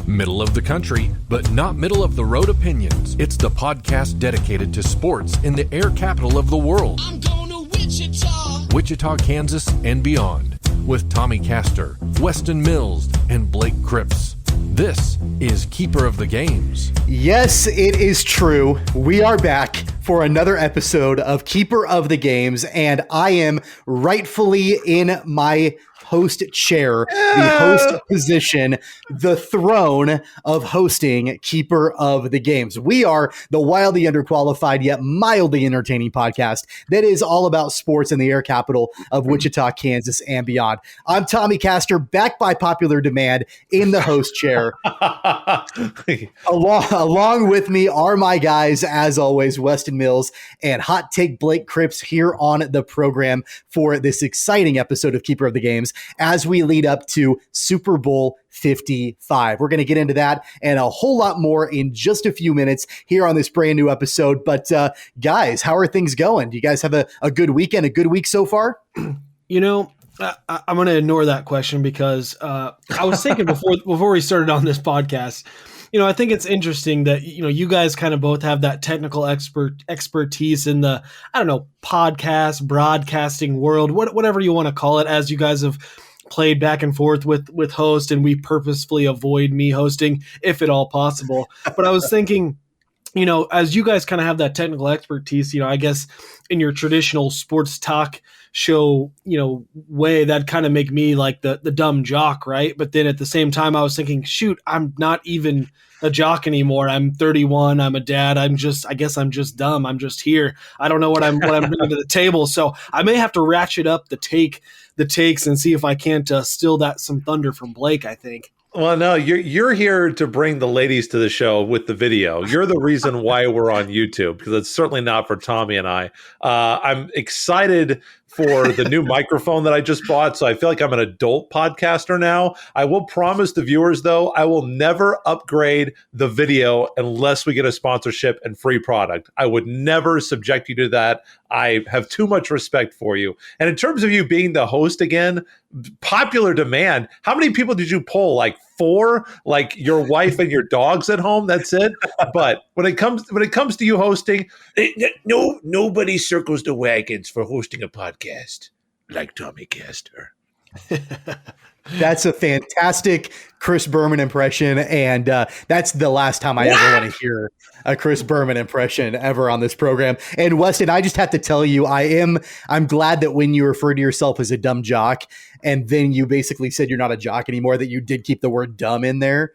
Middle of the country, but not middle of the road opinions. It's the podcast dedicated to sports in the air capital of the world. I'm going to Wichita. Wichita, Kansas, and beyond. With Tommy Castor, Weston Mills, and Blake Cripps. This is Keeper of the Games. Yes, it is true. We are back for another episode of Keeper of the Games, and I am rightfully in my host chair, the host position, the throne of hosting Keeper of the Games. We are the wildly underqualified yet mildly entertaining podcast that is all about sports in the air capital of Wichita, Kansas, and beyond. I'm Tommy Castor, back by popular demand in the host chair. Along with me are my guys, as always, Weston Mills and Hot Take Blake Cripps here on the program for this exciting episode of Keeper of the Games as we lead up to Super Bowl 55. We're going to get into that and a whole lot more in just a few minutes here on this brand new episode. But guys, how are things going? Do you guys have a good weekend, a good week so far? You know, I'm going to ignore that question because I was thinking before we started on this podcast, you know, I think it's interesting that, you know, you guys kind of both have that technical expertise in the, I don't know, podcast, broadcasting world, whatever you want to call it, as you guys have played back and forth with host, and we purposefully avoid me hosting if at all possible. But I was thinking, you know, as you guys kind of have that technical expertise, you know, I guess in your traditional sports talk show, you know, way, that kind of make me like the dumb jock, right? But then at the same time, I was thinking, shoot, I'm not even a jock anymore. I'm 31. I'm a dad. I guess I'm just dumb. I'm just here. I don't know what I'm bringing to the table. So I may have to ratchet up the takes and see if I can't steal some thunder from Blake, I think. Well, no, you're here to bring the ladies to the show with the video. You're the reason why we're on YouTube, because it's certainly not for Tommy and I. I'm excited for the new microphone that I just bought, so I feel like I'm an adult podcaster now. I will promise the viewers, though, I will never upgrade the video unless we get a sponsorship and free product. I would never subject you to that. I have too much respect for you. And in terms of you being the host again, popular demand, how many people did you poll? Like 4? Like your wife and your dogs at home? That's it? But when it comes to you hosting, Nobody circles the wagons for hosting a podcast like Tommy Castor. That's a fantastic Chris Berman impression, and that's the last time I ever want to hear a Chris Berman impression ever on this program. And Weston, I just have to tell you, I'm glad that when you referred to yourself as a dumb jock, and then you basically said you're not a jock anymore, that you did keep the word dumb in there.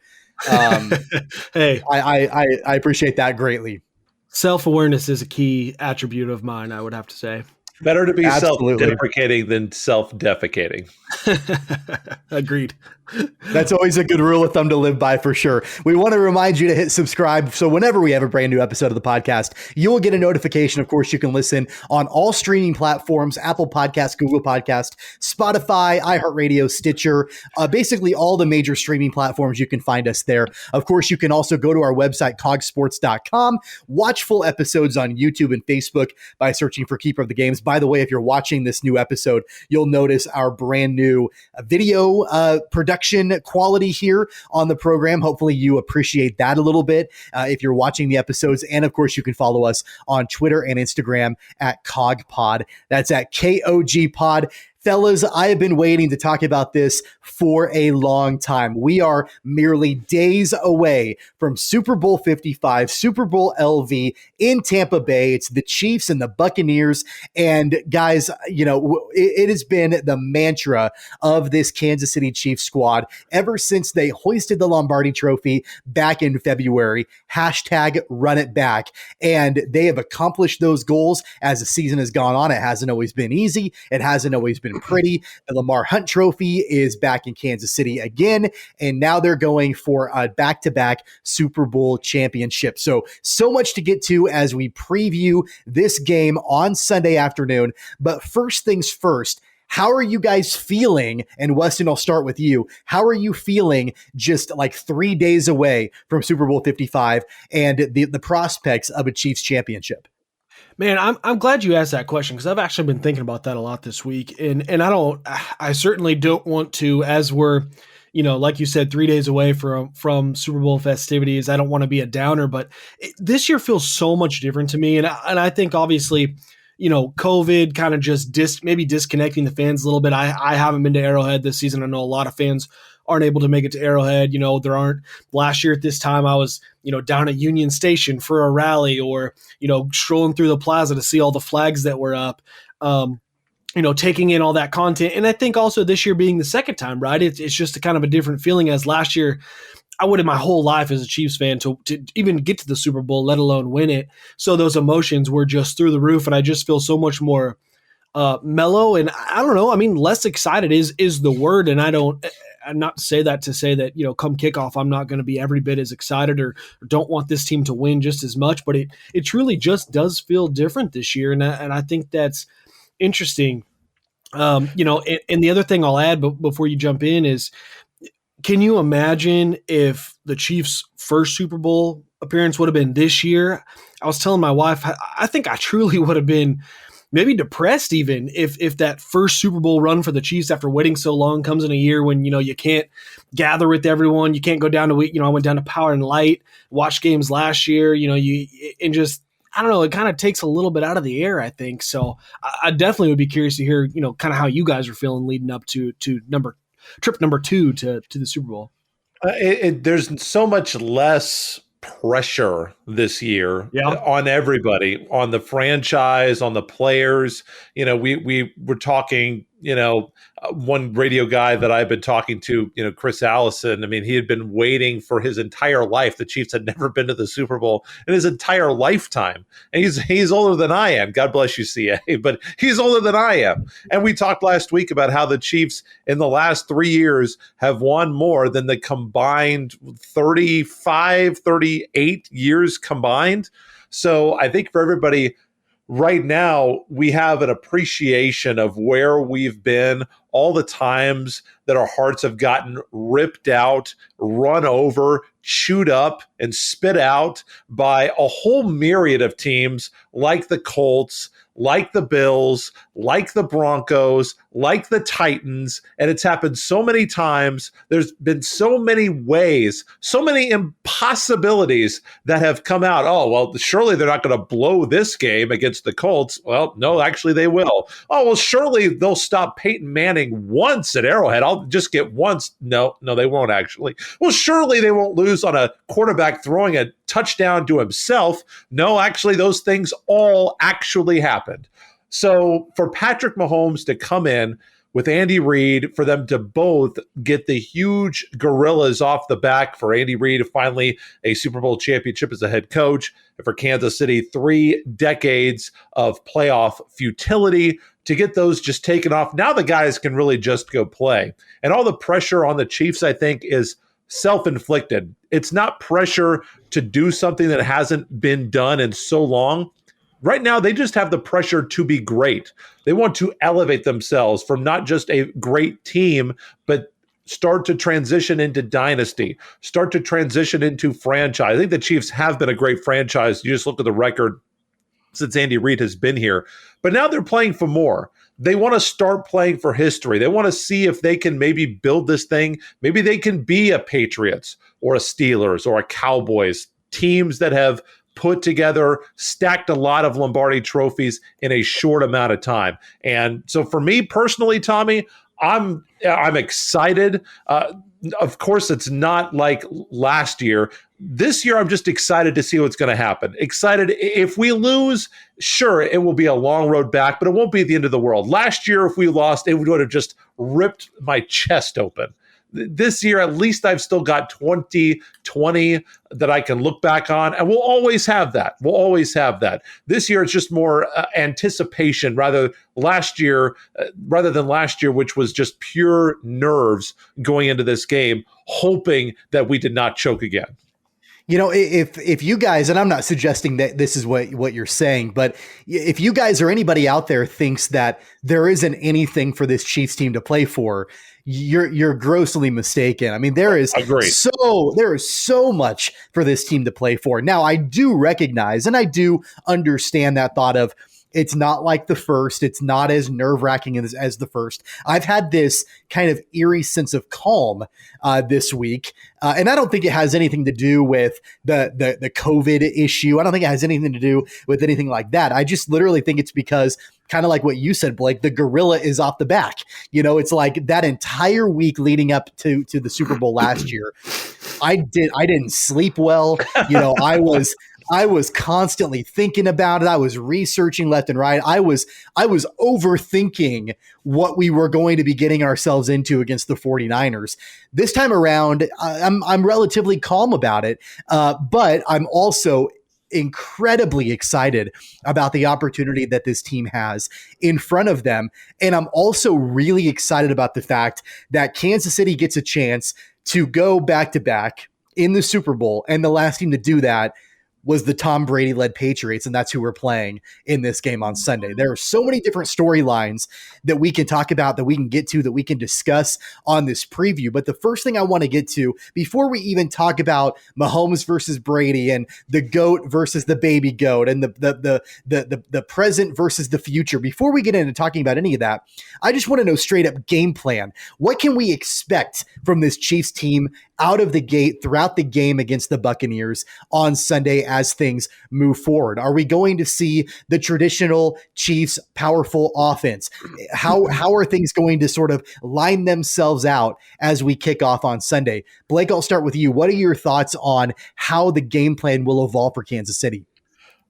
Hey, I appreciate that greatly. Self-awareness is a key attribute of mine, I would have to say. better to be Absolutely. self-deprecating than self-defecating. Agreed. That's always a good rule of thumb to live by, for sure. We want to remind you to hit subscribe, so whenever we have a brand new episode of the podcast, you will get a notification. Of course, you can listen on all streaming platforms: Apple Podcasts, Google Podcasts, Spotify, iHeartRadio, Stitcher, basically all the major streaming platforms. You can find us there. Of course, you can also go to our website, cogsports.com, watch full episodes on YouTube and Facebook by searching for Keeper of the Games. By the way, if you're watching this new episode, you'll notice our brand new video production quality here on the program. Hopefully you appreciate that a little bit if you're watching the episodes. And of course, you can follow us on Twitter and Instagram at CogPod. That's at KOG Pod. Fellas, I have been waiting to talk about this for a long time. We are merely days away from Super Bowl 55, Super Bowl LV in Tampa Bay. It's the Chiefs and the Buccaneers. And guys, you know, it has been the mantra of this Kansas City Chiefs squad ever since they hoisted the Lombardi Trophy back in February. Hashtag run it back. And they have accomplished those goals as the season has gone on. It hasn't always been easy. It hasn't always been pretty. The Lamar Hunt Trophy is back in Kansas City again, and now they're going for a back-to-back Super Bowl championship. So much to get to as we preview this game on Sunday afternoon. But first things first, how are you guys feeling? And Weston, I'll start with you. How are you feeling just like 3 days away from Super Bowl 55 and the prospects of a Chiefs championship? Man, I'm glad you asked that question, because I've actually been thinking about that a lot this week, and I certainly don't want to, as we're like you said, 3 days away from Super Bowl festivities. I don't want to be a downer, but this year feels so much different to me. And I think obviously, COVID kind of just maybe disconnecting the fans a little bit. I haven't been to Arrowhead this season. I know a lot of fans aren't able to make it to Arrowhead. There aren't. Last year at this time, I was, down at Union Station for a rally, or, strolling through the plaza to see all the flags that were up. Taking in all that content. And I think also this year being the second time, right? It's just a kind of a different feeling, as last year I would have my whole life as a Chiefs fan to even get to the Super Bowl, let alone win it. So those emotions were just through the roof, and I just feel so much more mellow. And I don't know, I mean, less excited is the word. And I'm not say that to say that, come kickoff, I'm not going to be every bit as excited or don't want this team to win just as much, but it truly just does feel different this year. And I think that's interesting. And the other thing I'll add before you jump in is, can you imagine if the Chiefs' first Super Bowl appearance would have been this year? I was telling my wife, I think I truly would have been maybe depressed even if that first Super Bowl run for the Chiefs after waiting so long comes in a year when, you can't gather with everyone. You can't go down to, I went down to Power and Light, watched games last year, and just, I don't know, it kind of takes a little bit out of the air, I think. So I definitely would be curious to hear, kind of how you guys are feeling leading up to trip number 2 to the Super Bowl. There's so much less pressure this year on everybody, on the franchise, on the players. We were talking, one radio guy that I've been talking to, Chris Allison. I mean, he had been waiting for his entire life. The Chiefs had never been to the Super Bowl in his entire lifetime. And he's older than I am. God bless you, CA, but he's older than I am. And we talked last week about how the Chiefs in the last 3 years have won more than the combined 38 years combined. So I think for everybody right now, we have an appreciation of where we've been, all the times that our hearts have gotten ripped out, run over, chewed up, and spit out by a whole myriad of teams like the Colts, like the Bills, like the Broncos, like the Titans. And it's happened so many times. There's been so many ways, so many impossibilities that have come out. Oh, well, surely they're not going to blow this game against the Colts. Well, no, actually they will. Oh, well, surely they'll stop Peyton Manning once at Arrowhead. I'll just get once. No, they won't actually. Well, surely they won't lose on a quarterback throwing a touchdown to himself. No, actually, those things all actually happened. So for Patrick Mahomes to come in with Andy Reid, for them to both get the huge gorillas off the back, for Andy Reid finally a Super Bowl championship as a head coach, and for Kansas City 3 decades of playoff futility, to get those just taken off. Now the guys can really just go play. And all the pressure on the Chiefs, I think, is self-inflicted. It's not pressure to do something that hasn't been done in so long. Right now, they just have the pressure to be great. They want to elevate themselves from not just a great team, but start to transition into dynasty, start to transition into franchise. I think the Chiefs have been a great franchise. You just look at the record since Andy Reid has been here. But now they're playing for more. They want to start playing for history. They want to see if they can maybe build this thing. Maybe they can be a Patriots or a Steelers or a Cowboys, teams that have put together, stacked a lot of Lombardi trophies in a short amount of time. And so for me personally, Tommy, I'm excited. Of course, it's not like last year. This year, I'm just excited to see what's going to happen. Excited. If we lose, sure, it will be a long road back, but it won't be the end of the world. Last year, if we lost, it would have just ripped my chest open. This year, at least I've still got 2020 that I can look back on, and we'll always have that. We'll always have that. This year, it's just more anticipation rather than last year, which was just pure nerves going into this game, hoping that we did not choke again. If you guys, and I'm not suggesting that this is what you're saying, but if you guys or anybody out there thinks that there isn't anything for this Chiefs team to play for, you're grossly mistaken. I mean, there is so much for this team to play for. Now, I do recognize and I do understand that thought of, It's not like the first. It's not as nerve-wracking as the first. I've had this kind of eerie sense of calm this week. And I don't think it has anything to do with the COVID issue. I don't think it has anything to do with anything like that. I just literally think it's because, kind of like what you said, Blake, the gorilla is off the back. It's like that entire week leading up to the Super Bowl last year. I didn't sleep well. I was constantly thinking about it. I was researching left and right. I was overthinking what we were going to be getting ourselves into against the 49ers. This time around, I'm relatively calm about it, but I'm also incredibly excited about the opportunity that this team has in front of them. And I'm also really excited about the fact that Kansas City gets a chance to go back-to-back in the Super Bowl, and the last team to do that was the Tom Brady-led Patriots, and that's who we're playing in this game on Sunday. There are so many different storylines that we can talk about, that we can get to, that we can discuss on this preview. But the first thing I want to get to, before we even talk about Mahomes versus Brady and the GOAT versus the baby GOAT and the present versus the future, before we get into talking about any of that, I just want to know straight up game plan. What can we expect from this Chiefs team out of the gate throughout the game against the Buccaneers on Sunday as things move forward? Are we going to see the traditional Chiefs powerful offense? How are things going to sort of line themselves out as we kick off on Sunday? Blake, I'll start with you. What are your thoughts on how the game plan will evolve for Kansas City?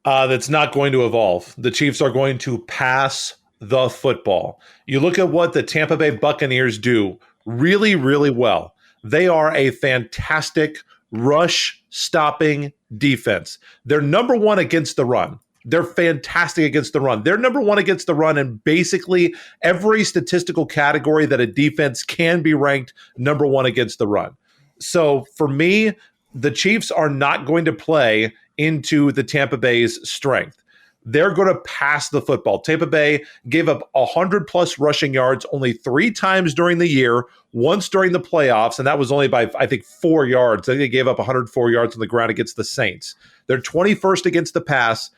That's not going to evolve. The Chiefs are going to pass the football. You look at what the Tampa Bay Buccaneers do really, really well. They are a fantastic rush-stopping defense. They're number one against the run. They're fantastic against the run. They're number one against the run in basically every statistical category that a defense can be ranked number one against the run. So for me, the Chiefs are not going to play into the Tampa Bay's strength. They're going to pass the football. Tampa Bay gave up 100-plus rushing yards only 3 times during the year, once during the playoffs, and that was only by, I think, 4 yards. I think they gave up 104 yards on the ground against the Saints. They're 21st against the pass.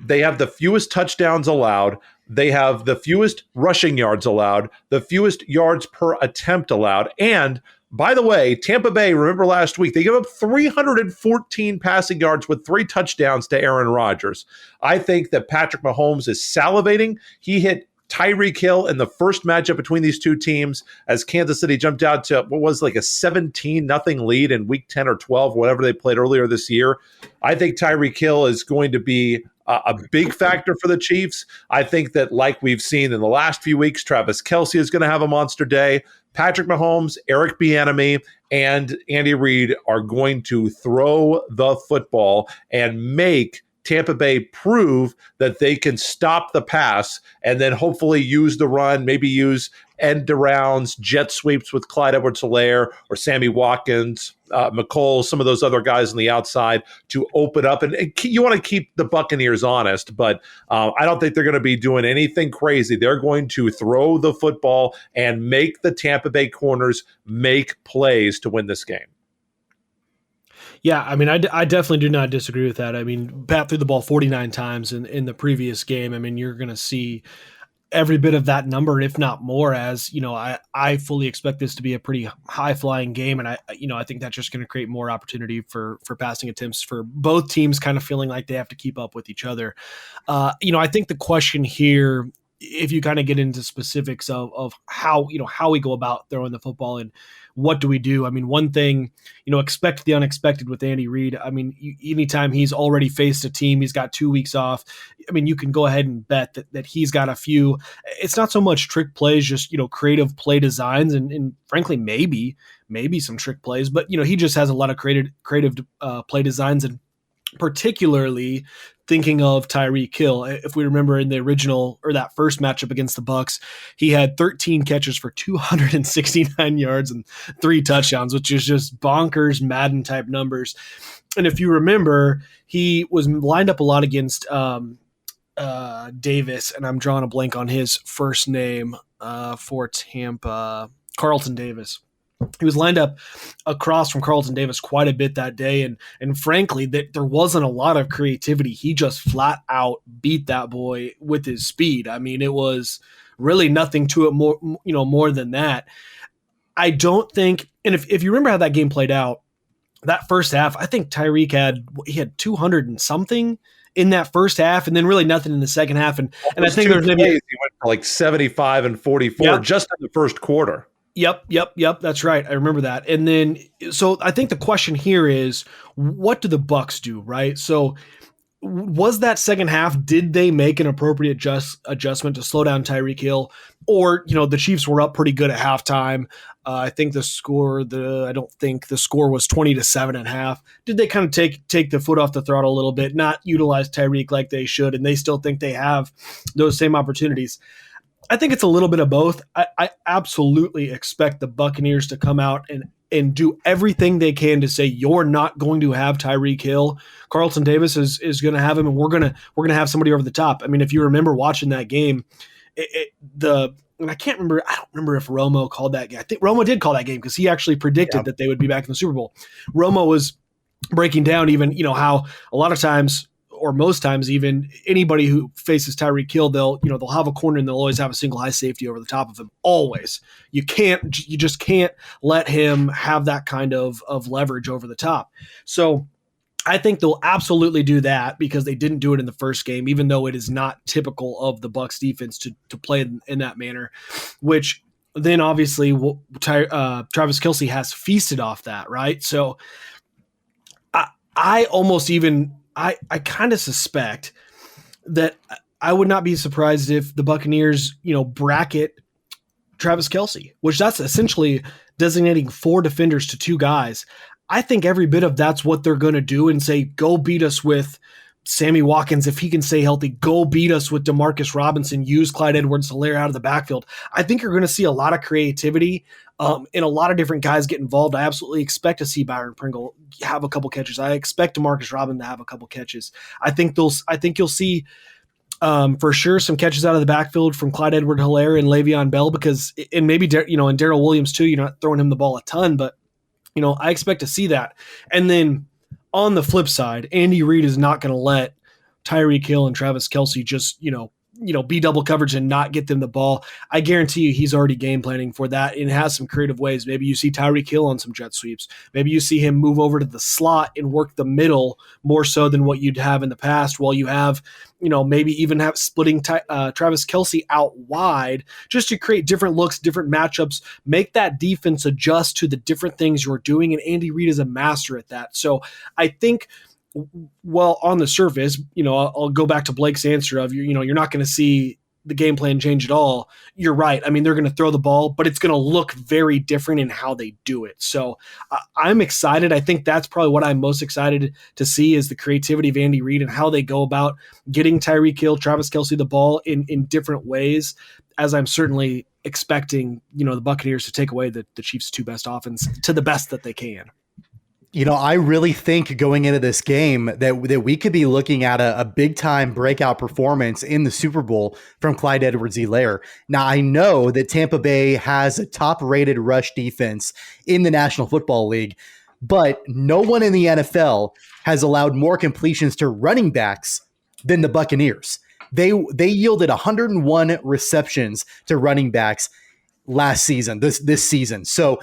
They have the fewest touchdowns allowed. They have the fewest rushing yards allowed, the fewest yards per attempt allowed, and by the way, Tampa Bay, remember last week, they gave up 314 passing yards with 3 touchdowns to Aaron Rodgers. I think that Patrick Mahomes is salivating. He hit Tyreek Hill in the first matchup between these two teams as Kansas City jumped out to what was like a 17-0 lead in week 10 or 12, whatever they played earlier this year. I think Tyreek Hill is going to be a big factor for the Chiefs. I think that, like we've seen in the last few weeks, Travis Kelce is going to have a monster day. Patrick Mahomes, Eric Bieniemy, and Andy Reid are going to throw the football and make Tampa Bay prove that they can stop the pass and then hopefully use the run, maybe use end arounds, jet sweeps with Clyde Edwards-Helaire or Sammy Watkins, McColl, some of those other guys on the outside to open up. And you want to keep the Buccaneers honest, but I don't think they're going to be doing anything crazy. They're going to throw the football and make the Tampa Bay corners make plays to win this game. Yeah, I mean, I definitely do not disagree with that. I mean, Pat threw the ball 49 times in the previous game. I mean, you're going to see every bit of that number, if not more, as, I fully expect this to be a pretty high-flying game, and I think that's just going to create more opportunity for passing attempts for both teams kind of feeling like they have to keep up with each other. I think the question here, if you kind of get into specifics of how we go about throwing the football and what do we do? I mean, one thing, expect the unexpected with Andy Reid. I mean, anytime he's already faced a team, he's got 2 weeks off. I mean, you can go ahead and bet that he's got a few. It's not so much trick plays, just, creative play designs and frankly, maybe some trick plays, but, he just has a lot of creative play designs, and particularly thinking of Tyreek Hill. If we remember in the original or that first matchup against the Bucs, he had 13 catches for 269 yards and 3 touchdowns, which is just bonkers Madden type numbers. And if you remember, he was lined up a lot against Davis, and I'm drawing a blank on his first name for Tampa, Carlton Davis. He was lined up across from Carlton Davis quite a bit that day, and frankly, there wasn't a lot of creativity. He just flat out beat that boy with his speed. I mean, it was really nothing to it more than that. I don't think, and if you remember how that game played out, that first half, I think Tyreek had 200 and something in that first half, and then really nothing in the second half. And I think there's maybe he went for like 75 and 44 just in the first quarter. Yep. That's right. I remember that. And then, so I think the question here is, what do the Bucs do, right? So was that second half, did they make an appropriate adjustment to slow down Tyreek Hill? Or, the Chiefs were up pretty good at halftime. I think I don't think the score was 20-7 at half. Did they kind of take the foot off the throttle a little bit, not utilize Tyreek like they should, and they still think they have those same opportunities? I think it's a little bit of both. I absolutely expect the Buccaneers to come out and do everything they can to say, you're not going to have Tyreek Hill. Carlton Davis is going to have him, and we're going to have somebody over the top. I mean, if you remember watching that game, and I can't remember. I don't remember if Romo called that game. I think Romo did call that game because he actually predicted that they would be back in the Super Bowl. Romo was breaking down even, how a lot of times, or most times even, anybody who faces Tyreek Hill, they'll have a corner and they'll always have a single high safety over the top of him. Always. You just can't let him have that kind of leverage over the top. So I think they'll absolutely do that because they didn't do it in the first game, even though it is not typical of the Bucs defense to play in that manner, which then obviously Travis Kelce has feasted off that, right? So I kind of suspect that I would not be surprised if the Buccaneers, bracket Travis Kelce, which that's essentially designating 4 defenders to 2 guys. I think every bit of that's what they're going to do and say, go beat us with Sammy Watkins if he can stay healthy. Go beat us with Demarcus Robinson. Use Clyde Edwards-Helaire out of the backfield. I think you're going to see a lot of creativity and a lot of different guys get involved. I absolutely expect to see Byron Pringle have a couple catches. I expect Demarcus Robinson to have a couple catches. I think you'll see for sure some catches out of the backfield from Clyde Edwards-Helaire and Le'Veon Bell and maybe and Darrell Williams too. You're not throwing him the ball a ton, but I expect to see that. And then on the flip side, Andy Reid is not going to let Tyreek Hill and Travis Kelce just, be double coverage and not get them the ball. I guarantee you he's already game planning for that and has some creative ways. Maybe you see Tyreek Hill on some jet sweeps. Maybe you see him move over to the slot and work the middle more so than what you'd have in the past, while you have, maybe even have splitting Travis Kelce out wide just to create different looks, different matchups, make that defense adjust to the different things you're doing. And Andy Reid is a master at that. So I think, well, on the surface, I'll go back to Blake's answer of, you're not going to see the game plan change at all. You're right. I mean, they're going to throw the ball, but it's going to look very different in how they do it. So I'm excited. I think that's probably what I'm most excited to see is the creativity of Andy Reid and how they go about getting Tyreek Hill, Travis Kelce the ball in different ways, as I'm certainly expecting, the Buccaneers to take away the Chiefs' 2 best offense to the best that they can. I really think going into this game that we could be looking at a big time breakout performance in the Super Bowl from Clyde Edwards-Helaire. Now, I know that Tampa Bay has a top rated rush defense in the National Football League, but no one in the NFL has allowed more completions to running backs than the Buccaneers. They yielded 101 receptions to running backs last season, this season. So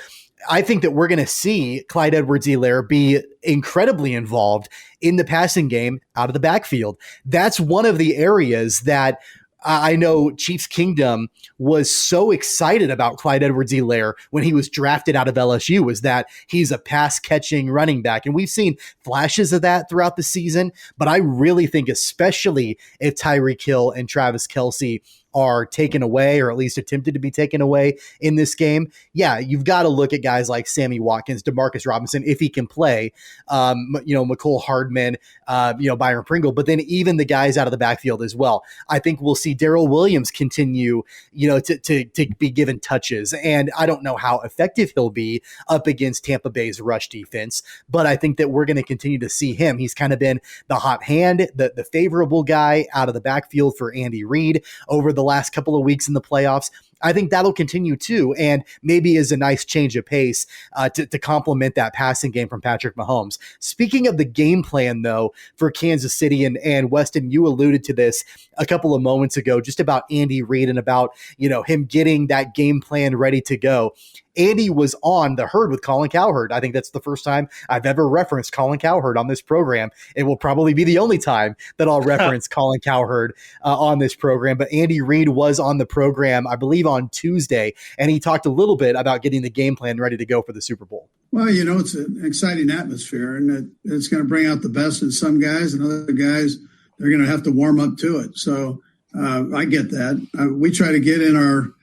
I think that we're going to see Clyde Edwards-Helaire be incredibly involved in the passing game out of the backfield. That's one of the areas that I know Chiefs Kingdom was so excited about Clyde Edwards-Helaire when he was drafted out of LSU, was that he's a pass-catching running back. And we've seen flashes of that throughout the season, but I really think especially if Tyreek Hill and Travis Kelce are taken away, or at least attempted to be taken away in this game, you've got to look at guys like Sammy Watkins, Demarcus Robinson, if he can play, McCole Hardman, Byron Pringle, but then even the guys out of the backfield as well. I think we'll see Darrell Williams continue, to be given touches. And I don't know how effective he'll be up against Tampa Bay's rush defense, but I think that we're going to continue to see him. He's kind of been the hot hand, the favorable guy out of the backfield for Andy Reid over the last couple of weeks in the playoffs. I think that'll continue too, and maybe is a nice change of pace to complement that passing game from Patrick Mahomes. Speaking of the game plan, though, for Kansas City and Weston, you alluded to this a couple of moments ago, just about Andy Reid and about, him getting that game plan ready to go. Andy was on The Herd with Colin Cowherd. I think that's the first time I've ever referenced Colin Cowherd on this program. It will probably be the only time that I'll reference Colin Cowherd on this program. But Andy Reid was on the program, I believe, on Tuesday, and he talked a little bit about getting the game plan ready to go for the Super Bowl. Well, it's an exciting atmosphere, and it's going to bring out the best in some guys, and other guys, they're going to have to warm up to it. So I get that. We try to get in our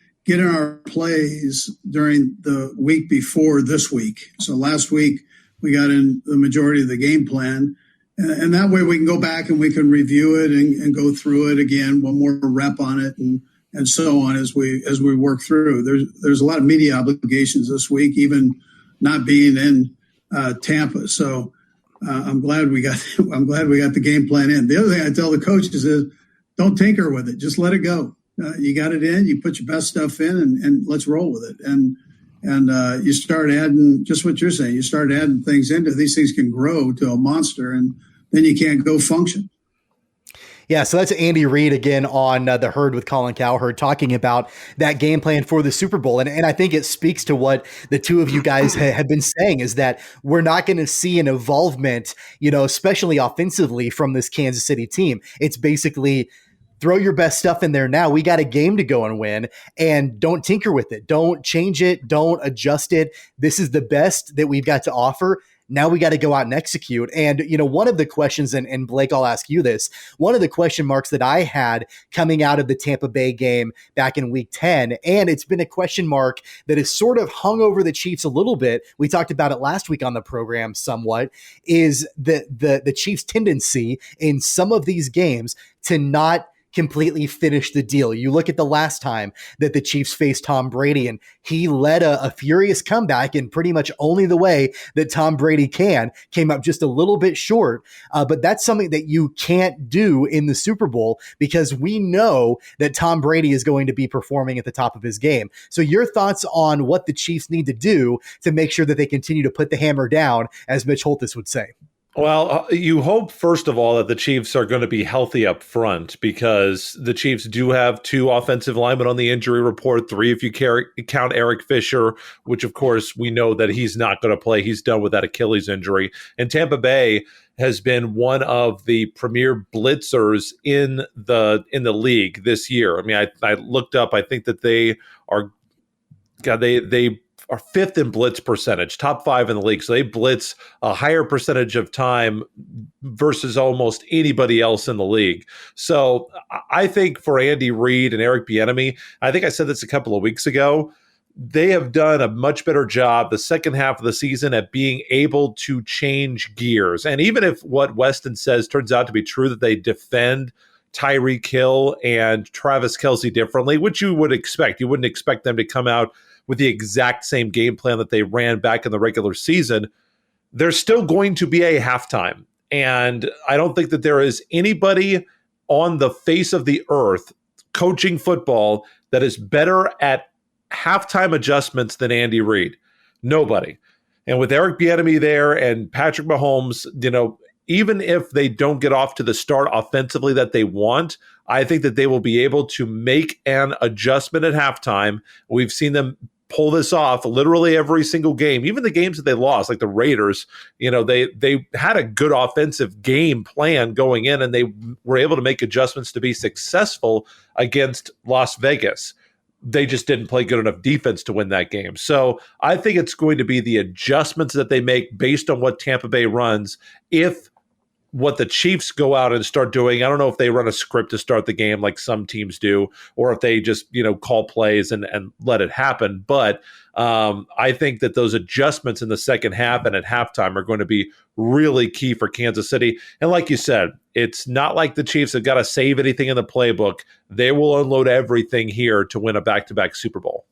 plays during the week before this week. So last week we got in the majority of the game plan, and that way we can go back and we can review it and go through it again, one more rep on it, and so on as we work through. There's a lot of media obligations this week, even not being in Tampa. So I'm glad we got the game plan in. The other thing I tell the coaches is don't tinker with it. Just let it go. You got it in, you put your best stuff in, and let's roll with it. And you start adding, just what you're saying, you start adding things into these things can grow to a monster, and then you can't go function. Yeah, so that's Andy Reid again on The Herd with Colin Cowherd talking about that game plan for the Super Bowl. And I think it speaks to what the two of you guys have been saying, is that we're not going to see an involvement, especially offensively, from this Kansas City team. It's basically throw your best stuff in there now. We got a game to go and win, and don't tinker with it. Don't change it. Don't adjust it. This is the best that we've got to offer. Now we got to go out and execute. And, one of the questions, and Blake, I'll ask you this, one of the question marks that I had coming out of the Tampa Bay game back in week 10, and it's been a question mark that has sort of hung over the Chiefs a little bit. We talked about it last week on the program somewhat, is the Chiefs' tendency in some of these games to not completely finish the deal. You look at the last time that the Chiefs faced Tom Brady, and he led a furious comeback in pretty much only the way that Tom Brady came up just a little bit short. But that's something that you can't do in the Super Bowl, because we know that Tom Brady is going to be performing at the top of his game. So your thoughts on what the Chiefs need to do to make sure that they continue to put the hammer down, as Mitch Holthus would say? Well, you hope, first of all, that the Chiefs are going to be healthy up front, because the Chiefs do have 2 offensive linemen on the injury report, 3 if you count Eric Fisher, which, of course, we know that he's not going to play. He's done with that Achilles injury. And Tampa Bay has been one of the premier blitzers in the league this year. I mean, I looked up. I think that they are are 5th in blitz percentage, top 5 in the league. So they blitz a higher percentage of time versus almost anybody else in the league. So I think for Andy Reid and Eric Bieniemy, I think I said this a couple of weeks ago, they have done a much better job the second half of the season at being able to change gears. And even if what Weston says turns out to be true, that they defend Tyreek Hill and Travis Kelce differently, which you would expect. You wouldn't expect them to come out with the exact same game plan that they ran back in the regular season. There's still going to be a halftime. And I don't think that there is anybody on the face of the earth coaching football that is better at halftime adjustments than Andy Reid. Nobody. And with Eric Bieniemy there and Patrick Mahomes, even if they don't get off to the start offensively that they want, I think that they will be able to make an adjustment at halftime. We've seen them pull this off literally every single game, even the games that they lost, like the Raiders. They had a good offensive game plan going in, and they were able to make adjustments to be successful against Las Vegas. They just didn't play good enough defense to win that game. So I think it's going to be the adjustments that they make based on what Tampa Bay runs. If what the Chiefs go out and start doing, I don't know if they run a script to start the game like some teams do, or if they just, call plays and let it happen. But I think that those adjustments in the second half and at halftime are going to be really key for Kansas City. And like you said, it's not like the Chiefs have got to save anything in the playbook. They will unload everything here to win a back-to-back Super Bowl.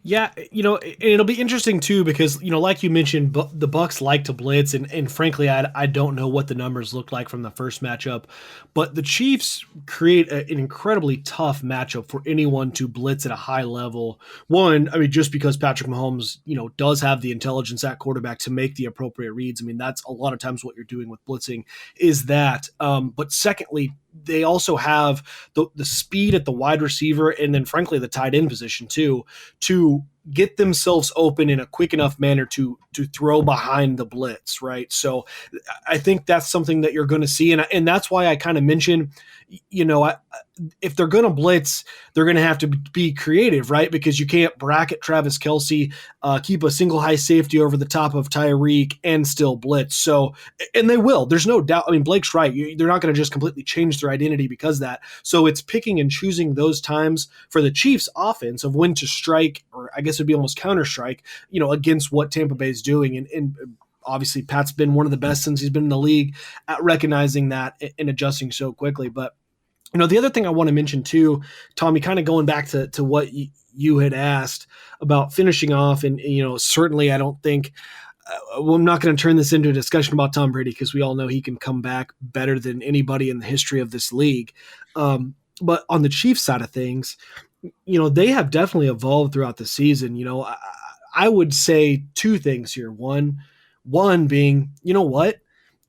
Yeah, it'll be interesting too because like you mentioned, the Bucs like to blitz, and frankly, I don't know what the numbers look like from the first matchup, but the Chiefs create an incredibly tough matchup for anyone to blitz at a high level. One, I mean, just because Patrick Mahomes, does have the intelligence at quarterback to make the appropriate reads. I mean, that's a lot of times what you're doing with blitzing is that. But secondly, they also have the speed at the wide receiver and then frankly the tight end position too to get themselves open in a quick enough manner to throw behind the blitz, right? So I think that's something that you're going to see, and that's why I kind of mentioned, if they're going to blitz, they're going to have to be creative, right? Because you can't bracket Travis Kelce, keep a single high safety over the top of Tyreek, and still blitz. So, and they will. There's no doubt. I mean, Blake's right. They're not going to just completely change their identity because of that. So it's picking and choosing those times for the Chiefs' offense of when to strike, or I guess it'd be almost counter strike, against what Tampa Bay is doing, and obviously Pat's been one of the best since he's been in the league at recognizing that and adjusting so quickly. But the other thing I want to mention too, Tommy, kind of going back to what you had asked about finishing off, and certainly I don't think I'm not going to turn this into a discussion about Tom Brady because we all know he can come back better than anybody in the history of this league. But on the Chiefs side of things, they have definitely evolved throughout the season. I would say two things here. One being,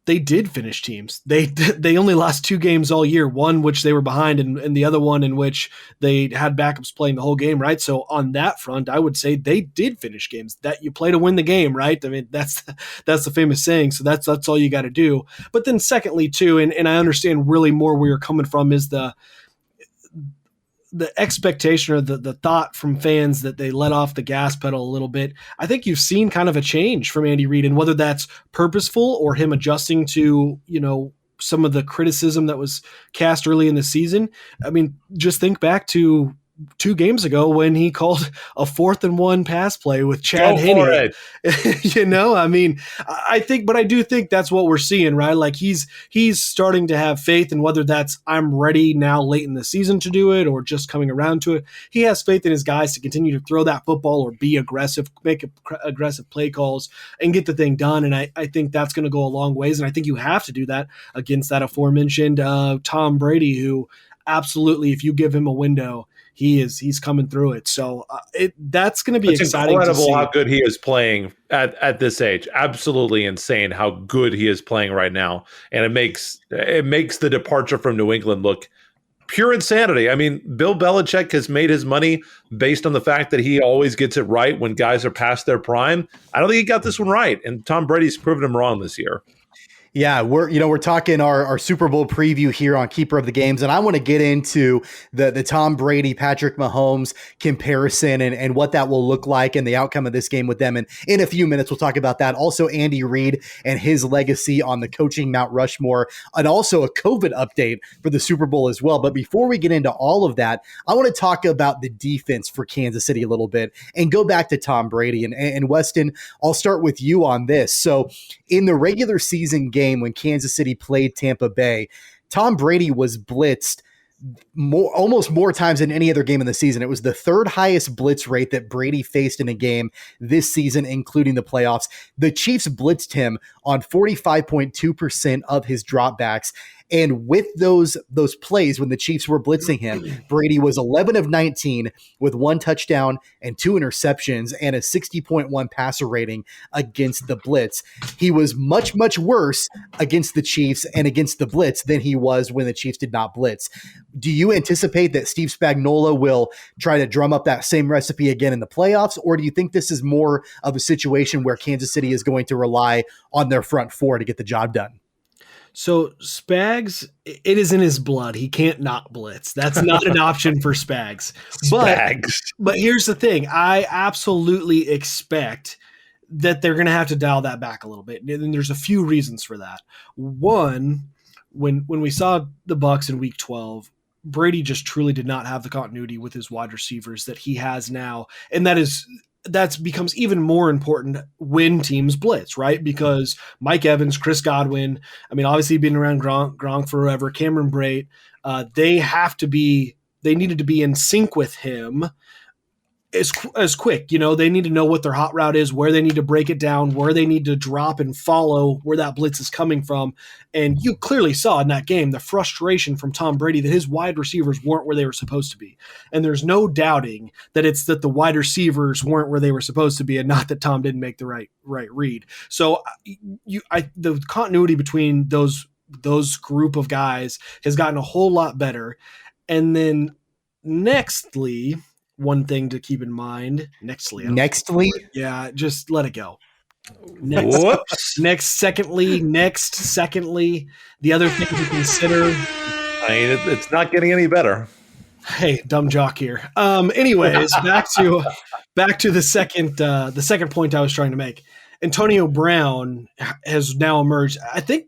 they did finish teams. They only lost 2 games all year, one which they were behind and the other one in which they had backups playing the whole game, right? So on that front, I would say they did finish games. That you play to win the game, right? I mean, that's the famous saying. So that's all you got to do. But then secondly too, and I understand really more where you're coming from is the expectation or the thought from fans that they let off the gas pedal a little bit. I think you've seen kind of a change from Andy Reid, and whether that's purposeful or him adjusting to, some of the criticism that was cast early in the season. I mean, just think back to 2 games ago when he called a 4th and 1 pass play with Chad Henne. I mean, I do think that's what we're seeing, right? Like he's starting to have faith, and whether that's I'm ready now late in the season to do it or just coming around to it, he has faith in his guys to continue to throw that football or be aggressive, make aggressive play calls and get the thing done. And I think that's going to go a long ways. And I think you have to do that against that aforementioned Tom Brady, who absolutely, if you give him a window, he's coming through it. So that's going to be exciting. Incredible to see how good he is playing at this age. Absolutely insane how good he is playing right now. And it makes the departure from New England look pure insanity. I mean, Bill Belichick has made his money based on the fact that he always gets it right when guys are past their prime. I don't think he got this one right. And Tom Brady's proven him wrong this year. Yeah, we're talking our Super Bowl preview here on Keeper of the Games, and I want to get into the Tom Brady, Patrick Mahomes comparison and what that will look like and the outcome of this game with them. And in a few minutes, we'll talk about that. Also, Andy Reid and his legacy on the coaching Mount Rushmore, and also a COVID update for the Super Bowl as well. But before we get into all of that, I want to talk about the defense for Kansas City a little bit and go back to Tom Brady. And Weston, I'll start with you on this. So in the regular season game, when Kansas City played Tampa Bay, Tom Brady was blitzed almost more times than any other game in the season. It was the 3rd highest blitz rate that Brady faced in a game this season, including the playoffs. The Chiefs blitzed him on 45.2% of his dropbacks. And with those plays, when the Chiefs were blitzing him, Brady was 11 of 19 with 1 touchdown and 2 interceptions and a 60.1 passer rating against the blitz. He was much, much worse against the Chiefs and against the blitz than he was when the Chiefs did not blitz. Do you anticipate that Steve Spagnuolo will try to drum up that same recipe again in the playoffs, or do you think this is more of a situation where Kansas City is going to rely on their front 4 to get the job done? So Spags, it is in his blood. He can't not blitz. That's not an option for Spags. But here's the thing. I absolutely expect that they're going to have to dial that back a little bit. And there's a few reasons for that. One, when we saw the Bucs in week 12, Brady just truly did not have the continuity with his wide receivers that he has now. And that becomes even more important when teams blitz, right? Because Mike Evans, Chris Godwin, I mean, obviously been around Gronk forever, Cameron Brate, they needed to be in sync with him as quick. They need to know what their hot route is, where they need to break it down, where they need to drop and follow where that blitz is coming from. And you clearly saw in that game the frustration from Tom Brady that his wide receivers weren't where they were supposed to be. And there's no doubting that it's that the wide receivers weren't where they were supposed to be and not that Tom didn't make the right read. So the continuity between those group of guys has gotten a whole lot better. And then nextly, one thing to keep in mind. Nextly? Yeah, just let it go. Secondly, the other thing to consider. I mean, it's not getting any better. Hey, dumb jock here. Anyways, back to the second point I was trying to make. Antonio Brown has now emerged. I think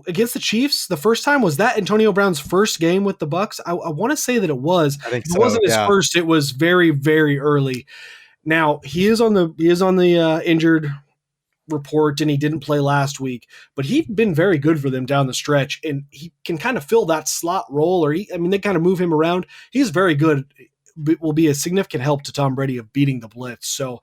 against the Chiefs, the first time, was that Antonio Brown's first game with the Bucs? I want to say that it was. I think it wasn't his first. It was very, very early. Now he is on the injured report, and he didn't play last week, but he'd been very good for them down the stretch, and he can kind of fill that slot role, they kind of move him around. He's very good. Will be a significant help to Tom Brady of beating the blitz. So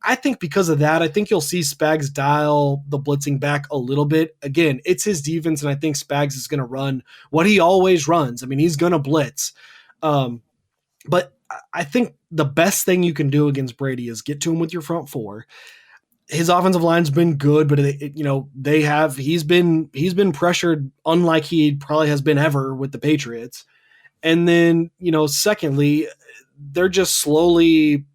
I think because of that, I think you'll see Spags dial the blitzing back a little bit. Again, it's his defense, and I think Spags is going to run what he always runs. I mean, he's going to blitz. But I think the best thing you can do against Brady is get to him with your front four. His offensive line's been good, but he's been pressured unlike he probably has been ever with the Patriots. And then, secondly, they're just slowly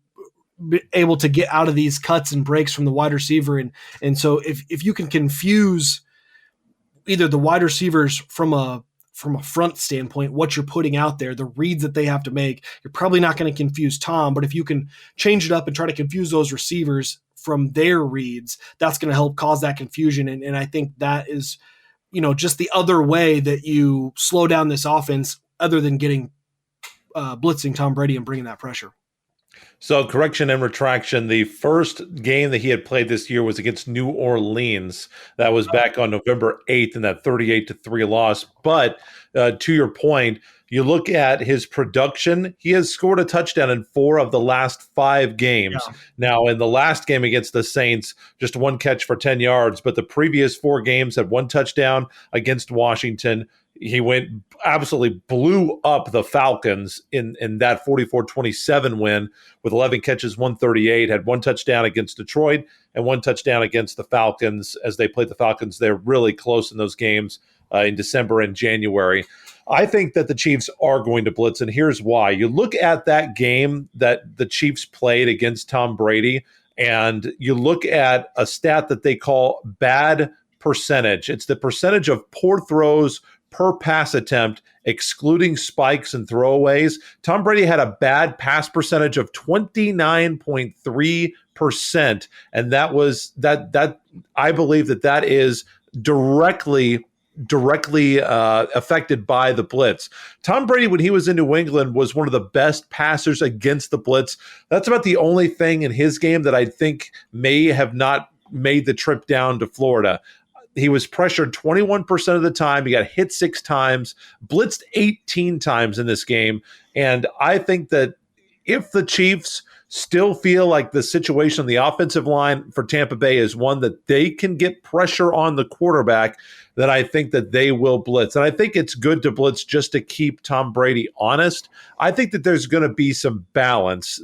able to get out of these cuts and breaks from the wide receiver. And so if you can confuse either the wide receivers from a front standpoint, what you're putting out there, the reads that they have to make, you're probably not going to confuse Tom, but if you can change it up and try to confuse those receivers from their reads, that's going to help cause that confusion. And I think that is, just the other way that you slow down this offense other than getting blitzing Tom Brady and bringing that pressure. So, correction and retraction, the first game that he had played this year was against New Orleans. That was back on November 8th in that 38-3 loss. But to your point, you look at his production, he has scored a touchdown in 4 of the last 5 games. Yeah. Now, in the last game against the Saints, just 1 catch for 10 yards, but the previous 4 games had 1 touchdown against Washington. He absolutely blew up the Falcons in that 44-27 win with 11 catches, 138, had 1 touchdown against Detroit and 1 touchdown against the Falcons as they played the Falcons. They're really close in those games in December and January. I think that the Chiefs are going to blitz, and here's why. You look at that game that the Chiefs played against Tom Brady, and you look at a stat that they call bad percentage. It's the percentage of poor throws per pass attempt, excluding spikes and throwaways. Tom Brady had a bad pass percentage of 29.3%. And that was that I believe that is directly affected by the blitz. Tom Brady, when he was in New England, was one of the best passers against the blitz. That's about the only thing in his game that I think may have not made the trip down to Florida. He was pressured 21% of the time. He got hit 6 times, blitzed 18 times in this game. And I think that if the Chiefs still feel like the situation on the offensive line for Tampa Bay is one that they can get pressure on the quarterback, then I think that they will blitz. And I think it's good to blitz just to keep Tom Brady honest. I think that there's going to be some balance.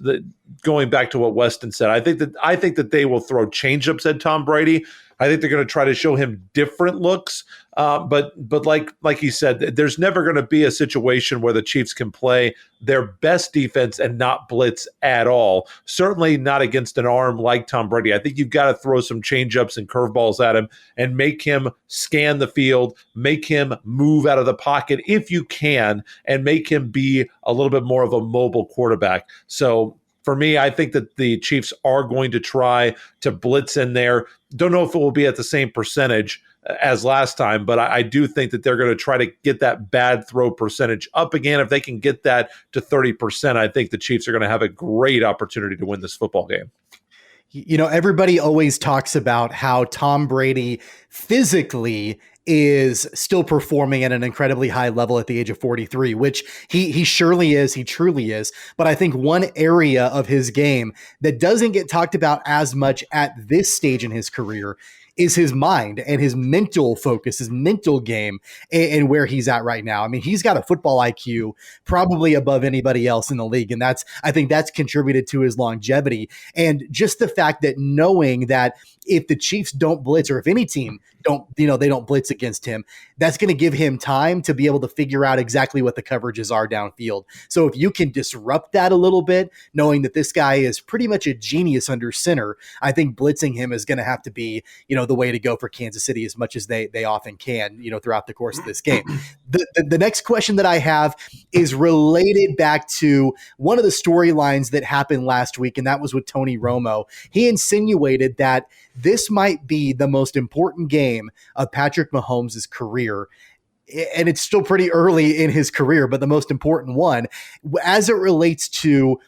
Going back to what Weston said, I think that they will throw changeups at Tom Brady. I think they're going to try to show him different looks. But like he said, there's never going to be a situation where the Chiefs can play their best defense and not blitz at all. Certainly not against an arm like Tom Brady. I think you've got to throw some changeups and curveballs at him and make him scan the field, make him move out of the pocket if you can, and make him be a little bit more of a mobile quarterback. So for me, I think that the Chiefs are going to try to blitz in there. Don't know if it will be at the same percentage as last time, but I do think that they're going to try to get that bad throw percentage up again. If they can get that to 30%, I think the Chiefs are going to have a great opportunity to win this football game. Everybody always talks about how Tom Brady physically is still performing at an incredibly high level at the age of 43, which he surely is. He truly is. But I think one area of his game that doesn't get talked about as much at this stage in his career is his mind and his mental focus, his mental game, and where he's at right now. I mean, he's got a football IQ probably above anybody else in the league. And I think that's contributed to his longevity. And just the fact that knowing that if the Chiefs don't blitz, or if any team they don't blitz against him, that's going to give him time to be able to figure out exactly what the coverages are downfield. So if you can disrupt that a little bit, knowing that this guy is pretty much a genius under center, I think blitzing him is going to have to be, the way to go for Kansas City, as much as they often can, throughout the course of this game. The next question that I have is related back to one of the storylines that happened last week, and that was with Tony Romo. He insinuated that this might be the most important game of Patrick Mahomes' career. And it's still pretty early in his career, but the most important one as it relates to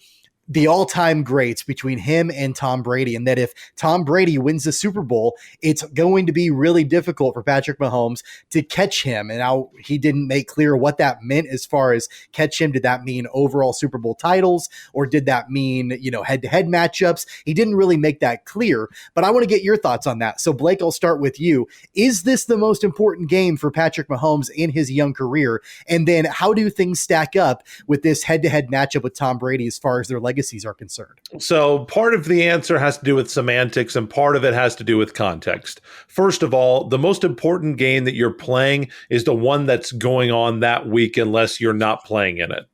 the all-time greats between him and Tom Brady, and that if Tom Brady wins the Super Bowl, it's going to be really difficult for Patrick Mahomes to catch him. And now he didn't make clear what that meant as far as catch him. Did that mean overall Super Bowl titles, or did that mean, head-to-head matchups? He didn't really make that clear, but I want to get your thoughts on that. So Blake, I'll start with you. Is this the most important game for Patrick Mahomes in his young career? And then how do things stack up with this head-to-head matchup with Tom Brady as far as their legacies are concerned? So part of the answer has to do with semantics, and part of it has to do with context. First of all, the most important game that you're playing is the one that's going on that week, unless you're not playing in it.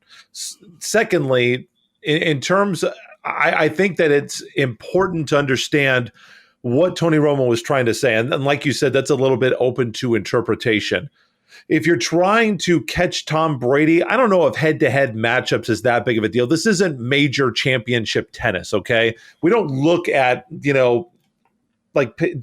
Secondly, in terms, I think that it's important to understand what Tony Romo was trying to say. And like you said, that's a little bit open to interpretation. If you're trying to catch Tom Brady, I don't know if head-to-head matchups is that big of a deal. This isn't major championship tennis, okay? We don't look at, do